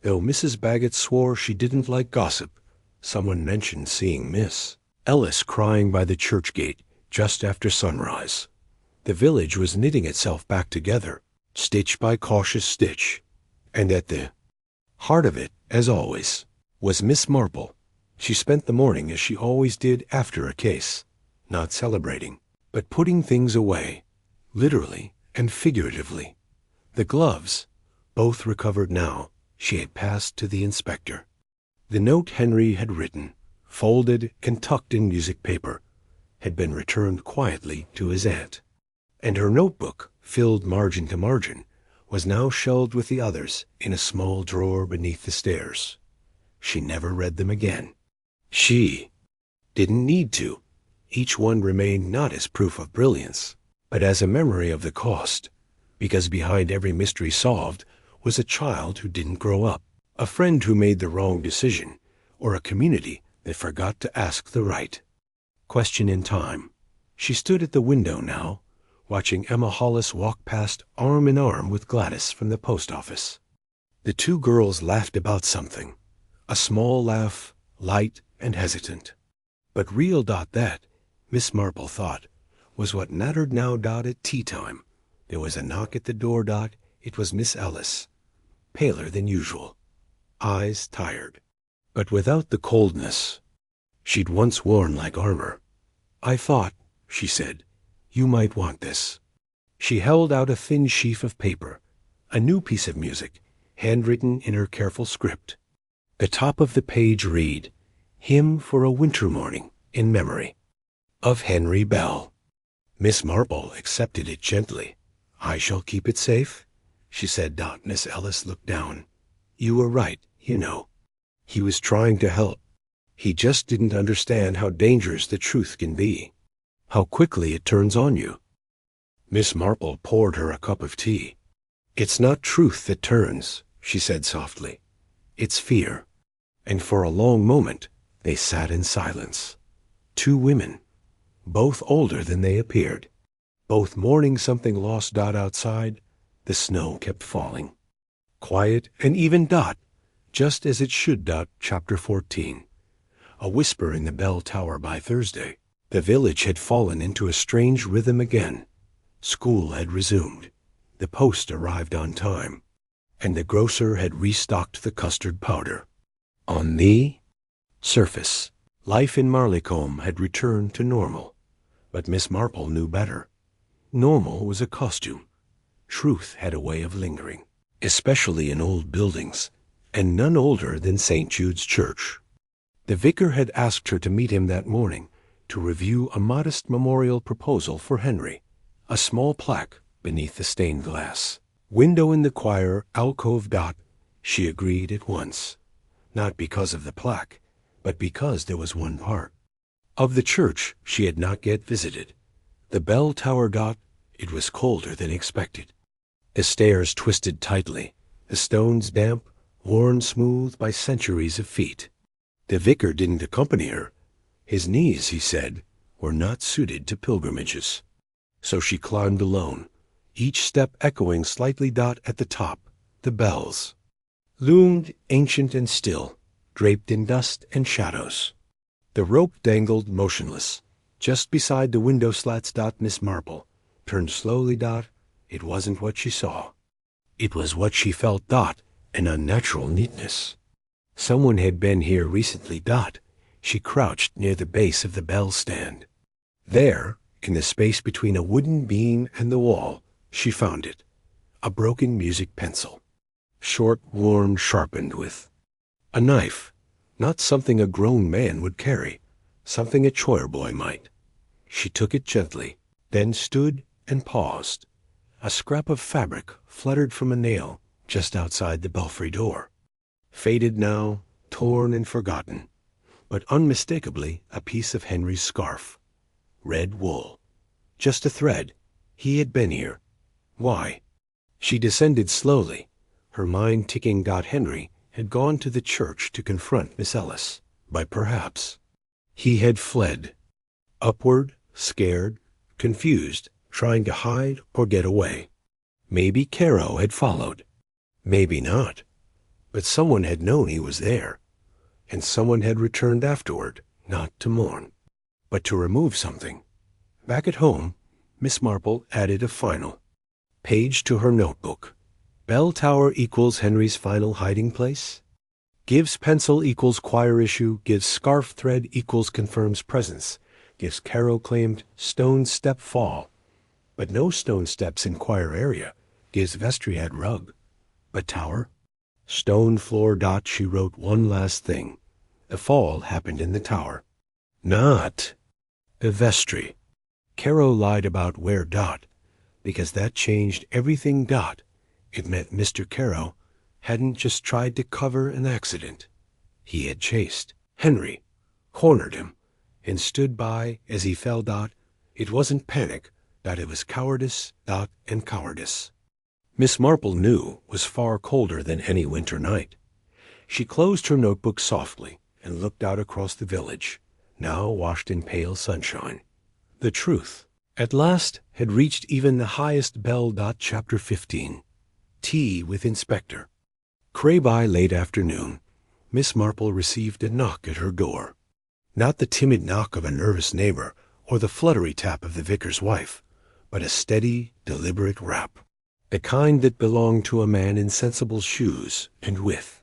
though Mrs. Baggett swore she didn't like gossip, someone mentioned seeing Miss Ellis crying by the church gate just after sunrise. The village was knitting itself back together, stitch by cautious stitch. And at the heart of it, as always, was Miss Marple. She spent the morning as she always did after a case, not celebrating, but putting things away, literally and figuratively. The gloves, both recovered now, she had passed to the inspector. The note Henry had written, folded and tucked in music paper, had been returned quietly to his aunt. And her notebook, filled margin to margin, was now shelved with the others in a small drawer beneath the stairs. she never read them again. She didn't need to. Each one remained not as proof of brilliance, but as a memory of the cost, because behind every mystery solved was a child who didn't grow up, a friend who made the wrong decision, or a community that forgot to ask the right question in time. She stood at the window now, watching Emma Hollis walk past arm in arm with Gladys from the post office. The two girls laughed about something, a small laugh, light and hesitant. But real that, Miss Marple thought, was what mattered now at tea time. There was a knock at the door. It was Miss Ellis, paler than usual, eyes tired, but without the coldness she'd once worn like armor. "I thought," she said, "you might want this." She held out a thin sheaf of paper, a new piece of music, handwritten in her careful script. The top of the page read, "Hymn for a Winter Morning in Memory of Henry Bell." Miss Marple accepted it gently. "I shall keep it safe," she said. Miss Ellis looked down. "You were right, you know." He was trying to help. He just didn't understand how dangerous the truth can be, how quickly it turns on you. Miss Marple poured her a cup of tea. "It's not truth that turns," she said softly. "It's fear." And for a long moment they sat in silence. Two women, both older than they appeared, both mourning something lost. Outside, the snow kept falling. Quiet and even. Just as it should. Chapter 14. A whisper in the bell tower by Thursday. The village had fallen into a strange rhythm again. School had resumed. The post arrived on time, and the grocer had restocked the custard powder. On the surface, life in Marleycombe had returned to normal, but Miss Marple knew better. Normal was a costume. Truth had a way of lingering, especially in old buildings, and none older than St. Jude's Church. The vicar had asked her to meet him that morning to review a modest memorial proposal for Henry, a small plaque beneath the stained glass. Window in the choir, alcove. She agreed at once, not because of the plaque, but because there was one part of the church she had not yet visited. The bell tower. It was colder than expected. The stairs twisted tightly, the stones damp, worn smooth by centuries of feet. The vicar didn't accompany her. His knees, he said, were not suited to pilgrimages. So she climbed alone, each step echoing slightly. At the top, the bells loomed ancient and still, draped in dust and shadows. The rope dangled motionless, just beside the window slats. Miss Marple turned slowly. It wasn't what she saw. It was what she felt. An unnatural neatness. Someone had been here recently. She crouched near the base of the bell stand. There, in the space between a wooden beam and the wall, she found it. A broken music pencil. Short, worn, sharpened with a knife. Not something a grown man would carry. Something a choirboy might. She took it gently, then stood and paused. A scrap of fabric fluttered from a nail just outside the belfry door. Faded now, torn and forgotten, but unmistakably a piece of Henry's scarf. Red wool. Just a thread. He had been here. Why? She descended slowly, her mind ticking. Henry had gone to the church to confront Miss Ellis, but perhaps he had fled. Upward, scared, confused, trying to hide or get away. Maybe Caro had followed. Maybe not. But someone had known he was there, and someone had returned afterward, not to mourn, but to remove something. Back at home, Miss Marple added a final page to her notebook. Bell tower equals Henry's final hiding place. Gives pencil equals choir issue. Gives scarf thread equals confirms presence. Gives Caro claimed stone step fall. But no stone steps in choir area. Gives vestry rug. But tower? Stone floor. She wrote one last thing. The fall happened in the tower, not the vestry. Caro lied about where. Because that changed everything. It meant Mr. Caro hadn't just tried to cover an accident. he had chased. Henry cornered him and stood by as he fell. It wasn't panic, it was cowardice, and cowardice. Miss Marple knew was far colder than any winter night. She closed her notebook softly and looked out across the village, now washed in pale sunshine. The truth, at last, had reached even the highest bell. Chapter 15. Tea with Inspector. By late afternoon, Miss Marple received a knock at her door. Not the timid knock of a nervous neighbor or the fluttery tap of the vicar's wife, but a steady, deliberate rap, the kind that belonged to a man in sensible shoes and with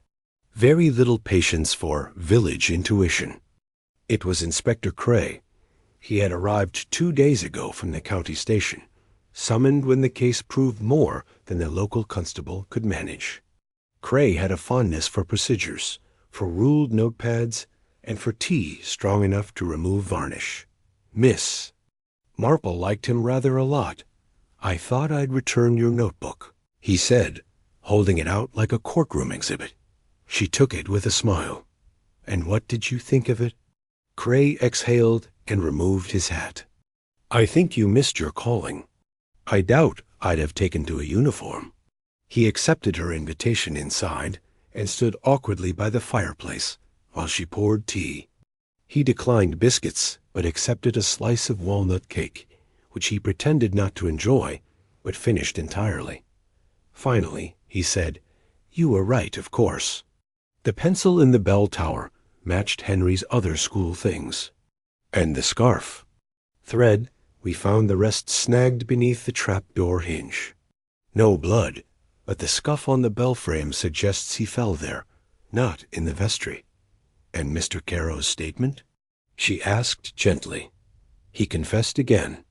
very little patience for village intuition. It was Inspector Cray. He had arrived 2 days ago from the county station, summoned when the case proved more than the local constable could manage. Cray had a fondness for procedures, for ruled notepads, and for tea strong enough to remove varnish. Miss Marple liked him rather a lot. "I thought I'd return your notebook," he said, holding it out like a courtroom exhibit. She took it with a smile. "And what did you think of it?" Cray exhaled and removed his hat. "I think you missed your calling. I doubt I'd have taken to a uniform." He accepted her invitation inside and stood awkwardly by the fireplace while she poured tea. He declined biscuits, but accepted a slice of walnut cake, which he pretended not to enjoy, but finished entirely. Finally, he said, "You were right, of course." The pencil in the bell tower matched Henry's other school things. "And the scarf." "Thread, we found the rest snagged beneath the trapdoor hinge. No blood, but the scuff on the bell frame suggests he fell there, not in the vestry." "And Mr. Caro's statement?" she asked gently. He confessed again.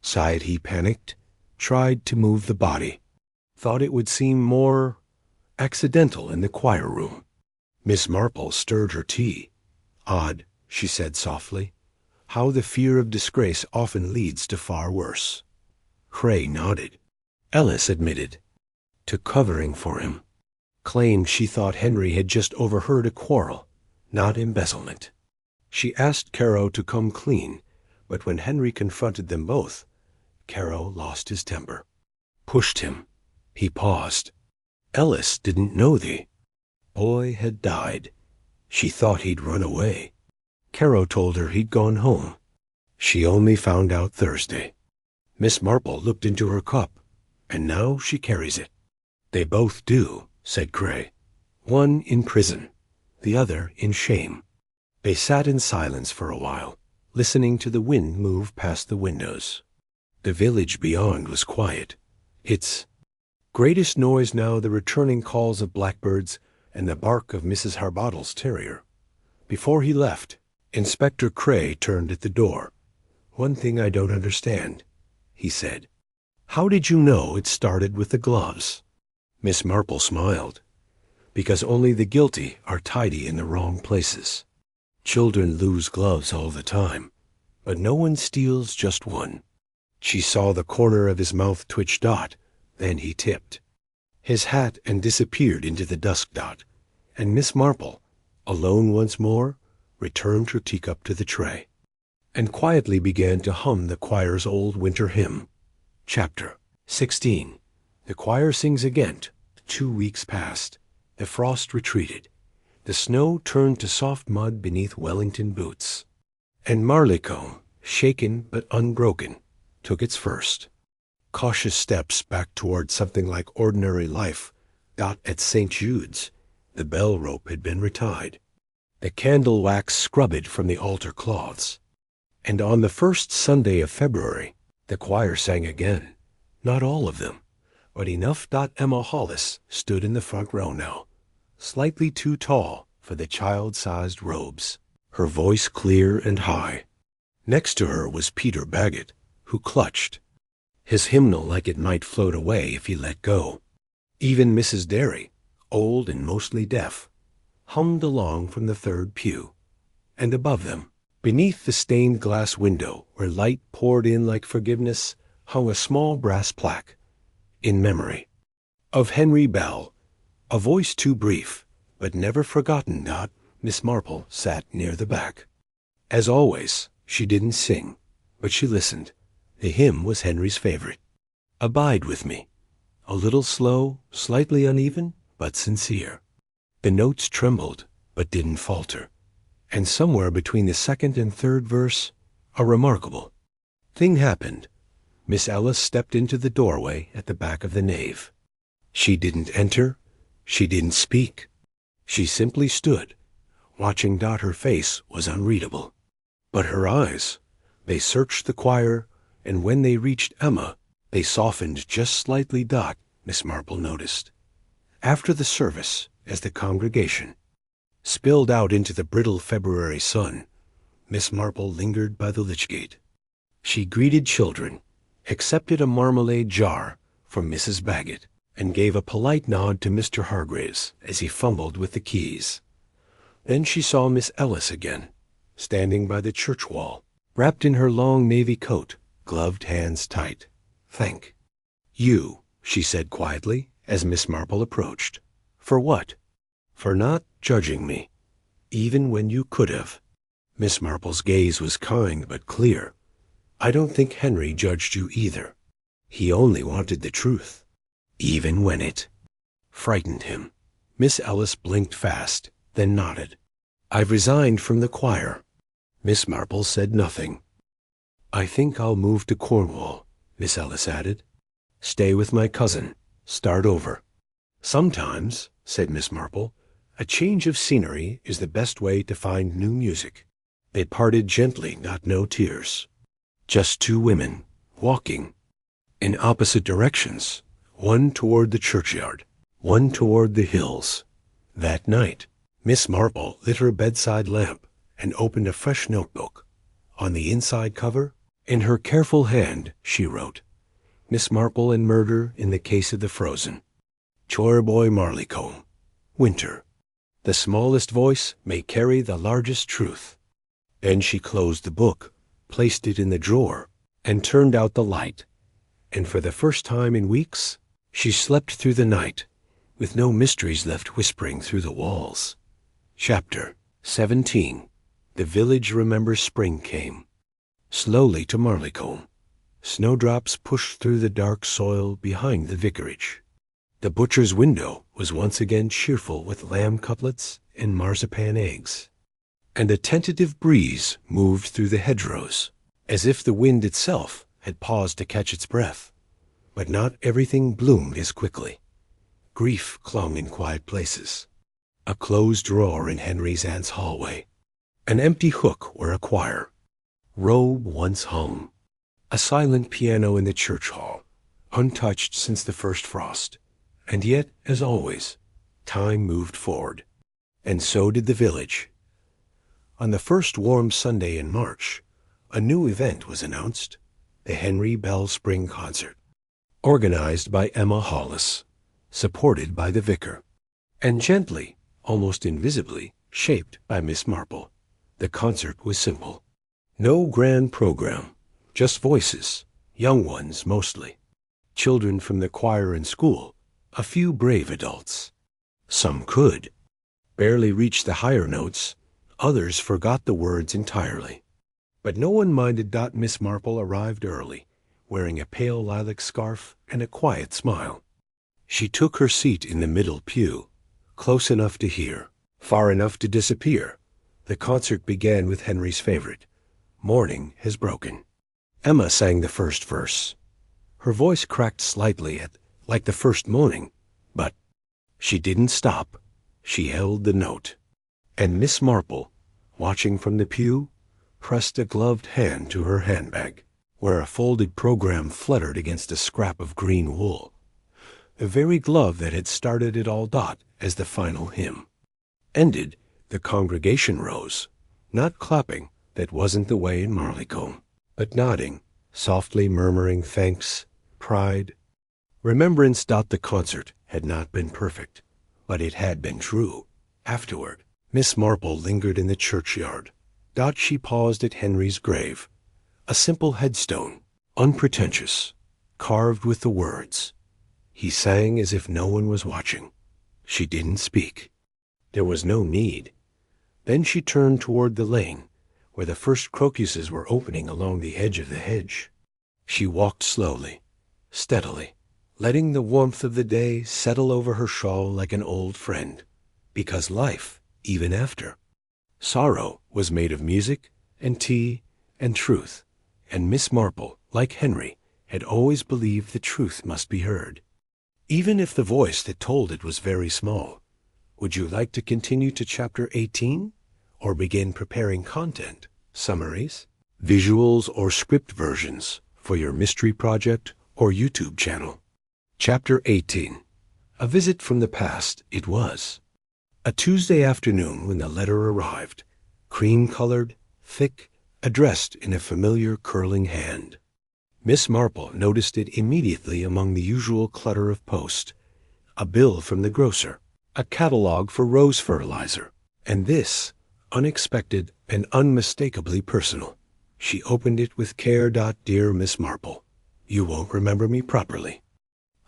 Sighed he panicked, tried to move the body. Thought it would seem more accidental in the choir room. Miss Marple stirred her tea. "Odd," she said softly, "how the fear of disgrace often leads to far worse." Cray nodded. Ellis admitted to covering for him. Claimed she thought Henry had just overheard a quarrel, not embezzlement. She asked Caro to come clean, but when Henry confronted them both, Caro lost his temper. Pushed him. He paused. Ellis didn't know the boy had died. She thought he'd run away. Caro told her he'd gone home. She only found out Thursday. Miss Marple looked into her cup, and now she carries it. "They both do," said Cray. "One in prison, the other in shame." They sat in silence for a while, listening to the wind move past the windows. The village beyond was quiet. Its greatest noise now the returning calls of blackbirds and the bark of Mrs. Harbottle's terrier. Before he left, Inspector Cray turned at the door. "One thing I don't understand," he said. "How did you know it started with the gloves?" Miss Marple smiled. "Because only the guilty are tidy in the wrong places. Children lose gloves all the time, but no one steals just one." She saw the corner of his mouth twitch. Then he tipped his hat and disappeared into the dusk. And Miss Marple, alone once more, returned her teacup to the tray, and quietly began to hum the choir's old winter hymn. Chapter 16. The choir sings again. 2 weeks passed. The frost retreated. The snow turned to soft mud beneath Wellington boots. And Marleycombe, shaken but unbroken, took its first cautious steps back toward something like ordinary life. At St. Jude's, the bell rope had been retied. The candle wax scrubbed from the altar cloths. And on the first Sunday of February, the choir sang again. Not all of them, but enough. Emma Hollis stood in the front row now, slightly too tall for the child-sized robes, her voice clear and high. Next to her was Peter Baggett, who clutched his hymnal like it might float away if he let go. Even Mrs. Derry, old and mostly deaf, hummed along from the third pew. And above them, beneath the stained glass window where light poured in like forgiveness, hung a small brass plaque, in memory of Henry Bell, a voice too brief, but never forgotten. Miss Marple sat near the back. As always, she didn't sing, but she listened. The hymn was Henry's favorite. Abide with me. A little slow, slightly uneven, but sincere. The notes trembled, but didn't falter. And somewhere between the second and third verse, a remarkable thing happened. Miss Ellis stepped into the doorway at the back of the nave. She didn't enter. She didn't speak. She simply stood, watching. Her face was unreadable. But her eyes, they searched the choir, and when they reached Emma, they softened just slightly. Miss Marple noticed. After the service, as the congregation spilled out into the brittle February sun, Miss Marple lingered by the lychgate. She greeted children, accepted a marmalade jar from Mrs. Baggett, and gave a polite nod to Mr. Hargraves as he fumbled with the keys. Then she saw Miss Ellis again, standing by the church wall, wrapped in her long navy coat, gloved hands tight. "Thank you," she said quietly as Miss Marple approached. "For what?" "For not judging me, even when you could have." Miss Marple's gaze was kind but clear. "I don't think Henry judged you either. He only wanted the truth, even when it frightened him." Miss Ellis blinked fast, then nodded. "I've resigned from the choir." Miss Marple said nothing. "I think I'll move to Cornwall," Miss Ellis added. "Stay with my cousin. Start over." "Sometimes," said Miss Marple, "a change of scenery is the best way to find new music." They parted gently, no tears. Just two women, walking in opposite directions, one toward the churchyard, one toward the hills. That night, Miss Marple lit her bedside lamp and opened a fresh notebook. On the inside cover, in her careful hand, she wrote, "Miss Marple and murder in the case of the frozen. Choirboy Marleycombe. Winter. The smallest voice may carry the largest truth." Then she closed the book, placed it in the drawer, and turned out the light. And for the first time in weeks, she slept through the night, with no mysteries left whispering through the walls. Chapter 17. The village remembers spring came. Slowly to Marleycombe. Snowdrops pushed through the dark soil behind the vicarage. The butcher's window was once again cheerful with lamb cutlets and marzipan eggs. And a tentative breeze moved through the hedgerows, as if the wind itself had paused to catch its breath. But not everything bloomed as quickly. Grief clung in quiet places. A closed drawer in Henry's aunt's hallway. An empty hook where a choir robe once hung. A silent piano in the church hall, untouched since the first frost. And yet, as always, time moved forward. And so did the village. On the first warm Sunday in March, a new event was announced, the Henry Bell Spring Concert, organized by Emma Hollis, supported by the vicar, and gently, almost invisibly, shaped by Miss Marple. The concert was simple. No grand program, just voices, young ones mostly, children from the choir and school, a few brave adults. Some could barely reach the higher notes. Others forgot the words entirely. But no one minded. Miss Marple arrived early, wearing a pale lilac scarf and a quiet smile. She took her seat in the middle pew, close enough to hear, far enough to disappear. The concert began with Henry's favorite, "Morning Has Broken." Emma sang the first verse. Her voice cracked slightly like the first moaning, but she didn't stop. She held the note. And Miss Marple, watching from the pew, pressed a gloved hand to her handbag, where a folded program fluttered against a scrap of green wool. The very glove that had started it all. As the final hymn ended, the congregation rose, not clapping, that wasn't the way in Marleycombe, but nodding, softly murmuring thanks, pride, remembrance. The concert had not been perfect, but it had been true. Afterward, Miss Marple lingered in the churchyard. She paused at Henry's grave, a simple headstone, unpretentious, carved with the words, "He sang as if no one was watching." She didn't speak. There was no need. Then she turned toward the lane, where the first crocuses were opening along the edge of the hedge. She walked slowly, steadily, letting the warmth of the day settle over her shawl like an old friend, because life, even after sorrow, was made of music and tea and truth, and Miss Marple, like Henry, had always believed the truth must be heard, even if the voice that told it was very small. Would you like to continue to Chapter 18, or begin preparing content, summaries, visuals, or script versions for your mystery project or YouTube channel? Chapter 18. A visit from the past it was. A Tuesday afternoon when the letter arrived, cream-colored, thick, addressed in a familiar curling hand. Miss Marple noticed it immediately among the usual clutter of post. A bill from the grocer, a catalog for rose fertilizer, and this, unexpected and unmistakably personal. She opened it with care. Dear Miss Marple, you won't remember me properly.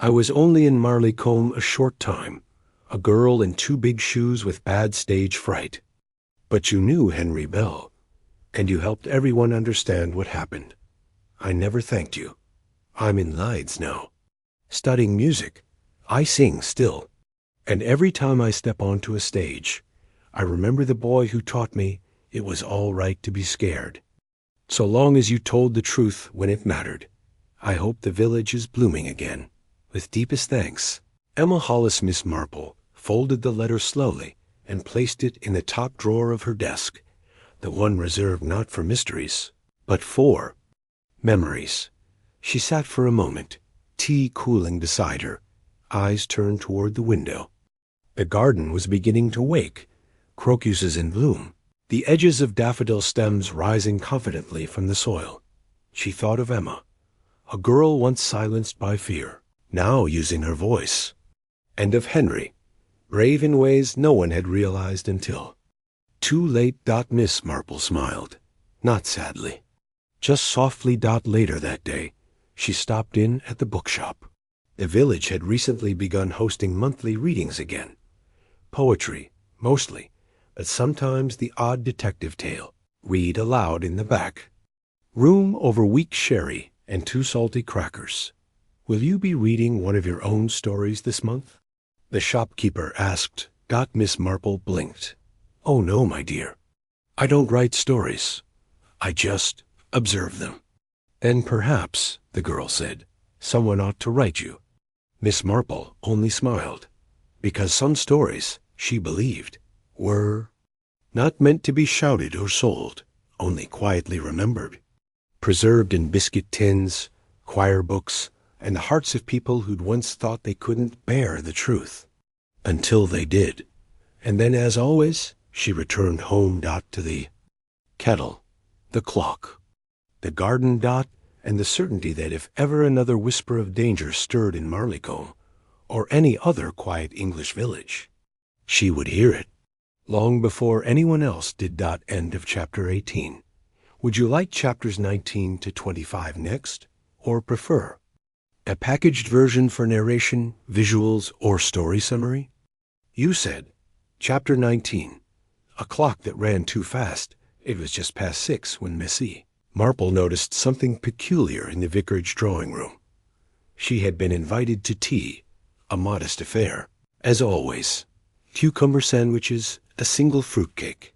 I was only in Marleycombe a short time, a girl in 2 big shoes with bad stage fright. But you knew Henry Bell, and you helped everyone understand what happened. I never thanked you. I'm in Leeds now, studying music. I sing still, and every time I step onto a stage, I remember the boy who taught me it was all right to be scared. So long as you told the truth when it mattered, I hope the village is blooming again. With deepest thanks, Emma Hollis. Miss Marple folded the letter slowly and placed it in the top drawer of her desk, the one reserved not for mysteries, but for memories. She sat for a moment, tea cooling beside her, eyes turned toward the window. The garden was beginning to wake, crocuses in bloom, the edges of daffodil stems rising confidently from the soil. She thought of Emma, a girl once silenced by fear, now using her voice, and of Henry, brave in ways no one had realized until too late. Miss Marple smiled, not sadly, just softly. Later that day, she stopped in at the bookshop. The village had recently begun hosting monthly readings again. Poetry, mostly, but sometimes the odd detective tale, read aloud in the back. Room over weak sherry and 2 salty crackers. Will you be reading one of your own stories this month? The shopkeeper asked. Miss Marple blinked. Oh no, my dear. I don't write stories. I just observe them. Then perhaps, the girl said, someone ought to write you. Miss Marple only smiled, because some stories, she believed, were not meant to be shouted or sold, only quietly remembered, preserved in biscuit tins, choir books, and the hearts of people who'd once thought they couldn't bear the truth, until they did. And then, as always, she returned home. To the kettle, the clock, the garden. And the certainty that if ever another whisper of danger stirred in Marleycombe, or any other quiet English village, she would hear it, long before anyone else did. End of Chapter 18. Would you like Chapters 19 to 25 next, or prefer a packaged version for narration, visuals, or story summary? You said, Chapter 19, a clock that ran too fast. It was just past 6 when Missy Marple noticed something peculiar in the vicarage drawing room. She had been invited to tea, a modest affair, as always. Cucumber sandwiches, a single fruitcake,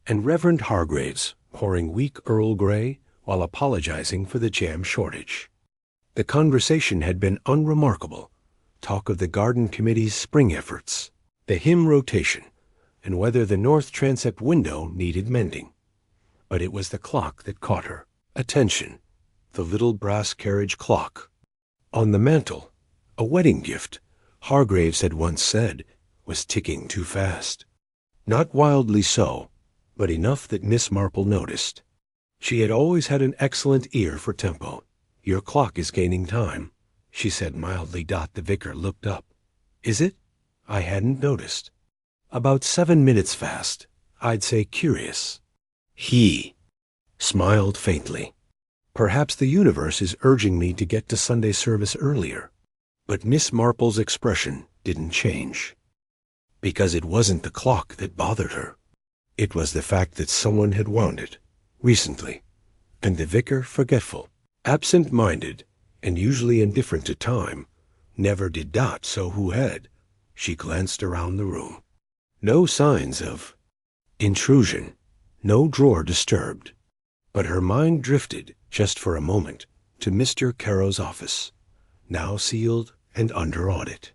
and Reverend Hargraves pouring weak Earl Grey while apologizing for the jam shortage. The conversation had been unremarkable. Talk of the garden committee's spring efforts, the hymn rotation, and whether the north transept window needed mending. But it was the clock that caught her attention, the little brass carriage clock. On the mantel, a wedding gift, Hargraves had once said, was ticking too fast. Not wildly so, but enough that Miss Marple noticed. She had always had an excellent ear for tempo. Your clock is gaining time, she said mildly. The vicar looked up. Is it? I hadn't noticed. About 7 minutes fast. I'd say curious. He smiled faintly. Perhaps the universe is urging me to get to Sunday service earlier. But Miss Marple's expression didn't change. Because it wasn't the clock that bothered her. It was the fact that someone had wound it, recently, and the vicar, forgetful, absent-minded, and usually indifferent to time, never did that, so who had? She glanced around the room. No signs of intrusion, no drawer disturbed. But her mind drifted, just for a moment, to Mr. Caro's office, now sealed and under audit,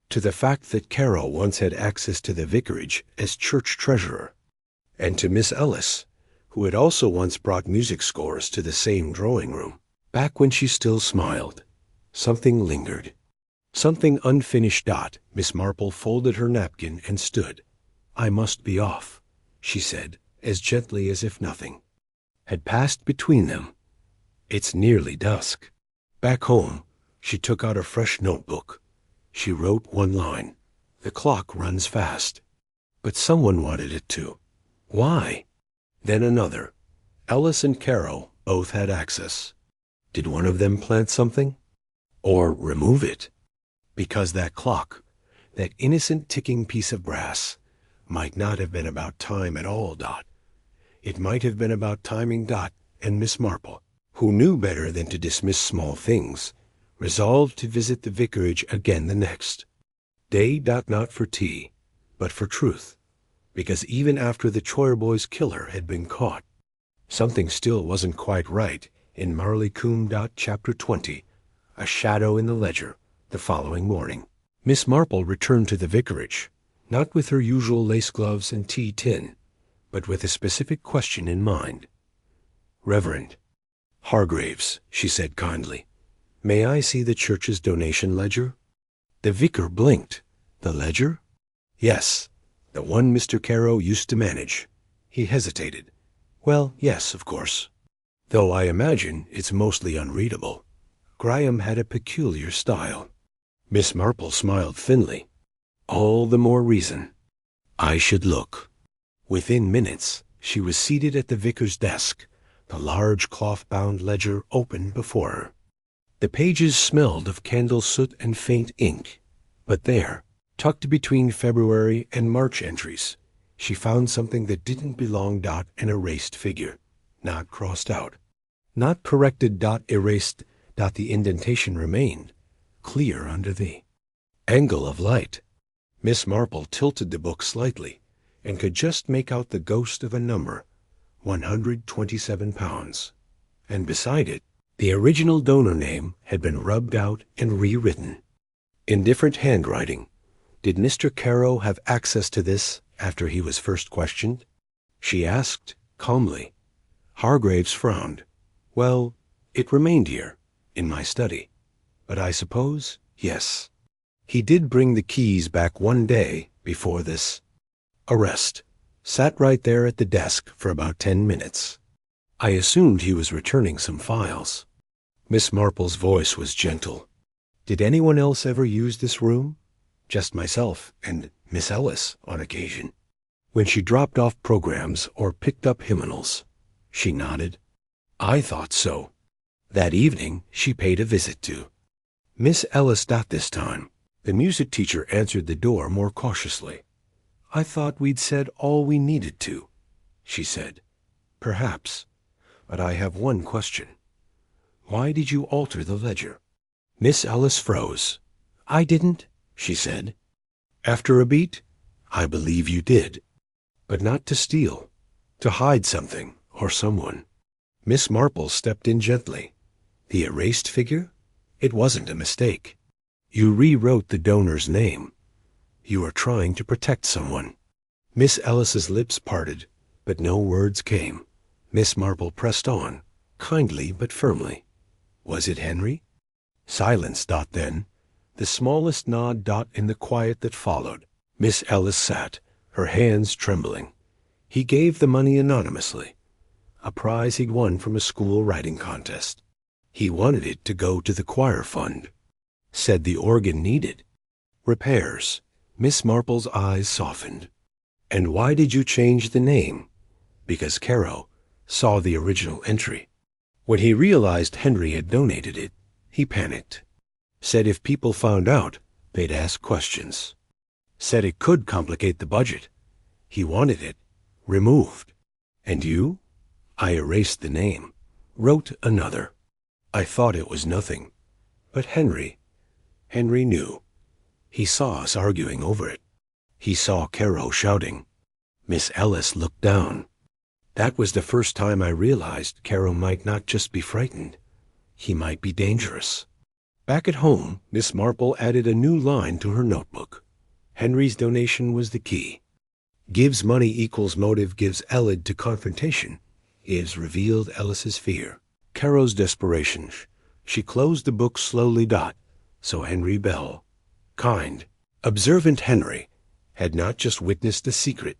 to the fact that Caro once had access to the vicarage as church treasurer, and to Miss Ellis, who had also once brought music scores to the same drawing room. Back when she still smiled, something lingered. Something unfinished. Miss Marple folded her napkin and stood. "I must be off," she said, as gently as if nothing had passed between them. "It's nearly dusk." Back home, she took out a fresh notebook. She wrote one line. "The clock runs fast." But someone wanted it to. Why? Then another. Ellis and Caro both had access. Did one of them plant something? Or remove it? Because that clock, that innocent ticking piece of brass, might not have been about time at all. It might have been about timing. And Miss Marple, who knew better than to dismiss small things, resolved to visit the vicarage again the next day. Not for tea, but for truth, because even after the Choirboy's killer had been caught, something still wasn't quite right in Narrated. Chapter 20, A Shadow in the Ledger. The following morning, Miss Marple returned to the vicarage, not with her usual lace gloves and tea tin, but with a specific question in mind. "Reverend Hargraves," she said kindly, "may I see the church's donation ledger?" The vicar blinked. "The ledger?" "Yes, the one Mr. Caro used to manage." He hesitated. "Well, yes, of course. Though I imagine it's mostly unreadable. Graham had a peculiar style." Miss Marple smiled thinly. "All the more reason I should look." Within minutes, she was seated at the vicar's desk, the large cloth-bound ledger open before her. The pages smelled of candle soot and faint ink, but there, tucked between February and March entries, she found something that didn't belong. An erased figure, not crossed out, not corrected. Erased. The indentation remained, clear under the angle of light. Miss Marple tilted the book slightly, and could just make out the ghost of a number, £127, and beside it, the original donor name had been rubbed out and rewritten. In different handwriting. Did Mr. Caro have access to this after he was first questioned? She asked, calmly. Hargraves frowned. "Well, it remained here, in my study. But I suppose, yes. He did bring the keys back one day before this arrest. Sat right there at the desk for about 10 minutes. I assumed he was returning some files." Miss Marple's voice was gentle. "Did anyone else ever use this room?" "Just myself and Miss Ellis on occasion. When she dropped off programs or picked up hymnals." She nodded. "I thought so." That evening she paid a visit to Miss Ellis. This time, the music teacher answered the door more cautiously. "I thought we'd said all we needed to," she said. "Perhaps, but I have one question. Why did you alter the ledger?" Miss Ellis froze. "I didn't," she said. After a beat, "I believe you did. But not to steal, to hide something or someone." Miss Marple stepped in gently. "The erased figure? It wasn't a mistake. You rewrote the donor's name. You are trying to protect someone." Miss Ellis's lips parted, but no words came. Miss Marple pressed on, kindly but firmly. "Was it Henry?" Silence. Then, the smallest nod. In the quiet that followed, Miss Ellis sat, her hands trembling. "He gave the money anonymously, a prize he'd won from a school writing contest. He wanted it to go to the choir fund. Said the organ needed repairs." Miss Marple's eyes softened. "And why did you change the name?" "Because Caro saw the original entry. When he realized Henry had donated it, he panicked. Said if people found out, they'd ask questions. Said it could complicate the budget. He wanted it Removed. And you? I erased the name. Wrote another. I thought it was nothing. But Henry knew. He saw us arguing over it. He saw Caro shouting. Miss Ellis looked down. That was the first time I realized Caro might not just be frightened. He might be dangerous. Back at home, Miss Marple added a new line to her notebook. Henry's donation was the key. Gives money equals motive gives Elid to confrontation. Is revealed Ellis's fear. Caro's desperation. She closed the book slowly. So Henry Bell, kind, observant Henry, had not just witnessed the secret.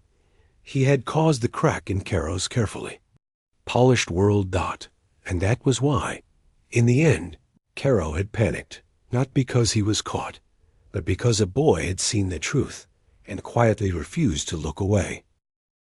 He had caused the crack in Caro's carefully polished world. And that was why, in the end, Caro had panicked, not because he was caught, but because a boy had seen the truth and quietly refused to look away.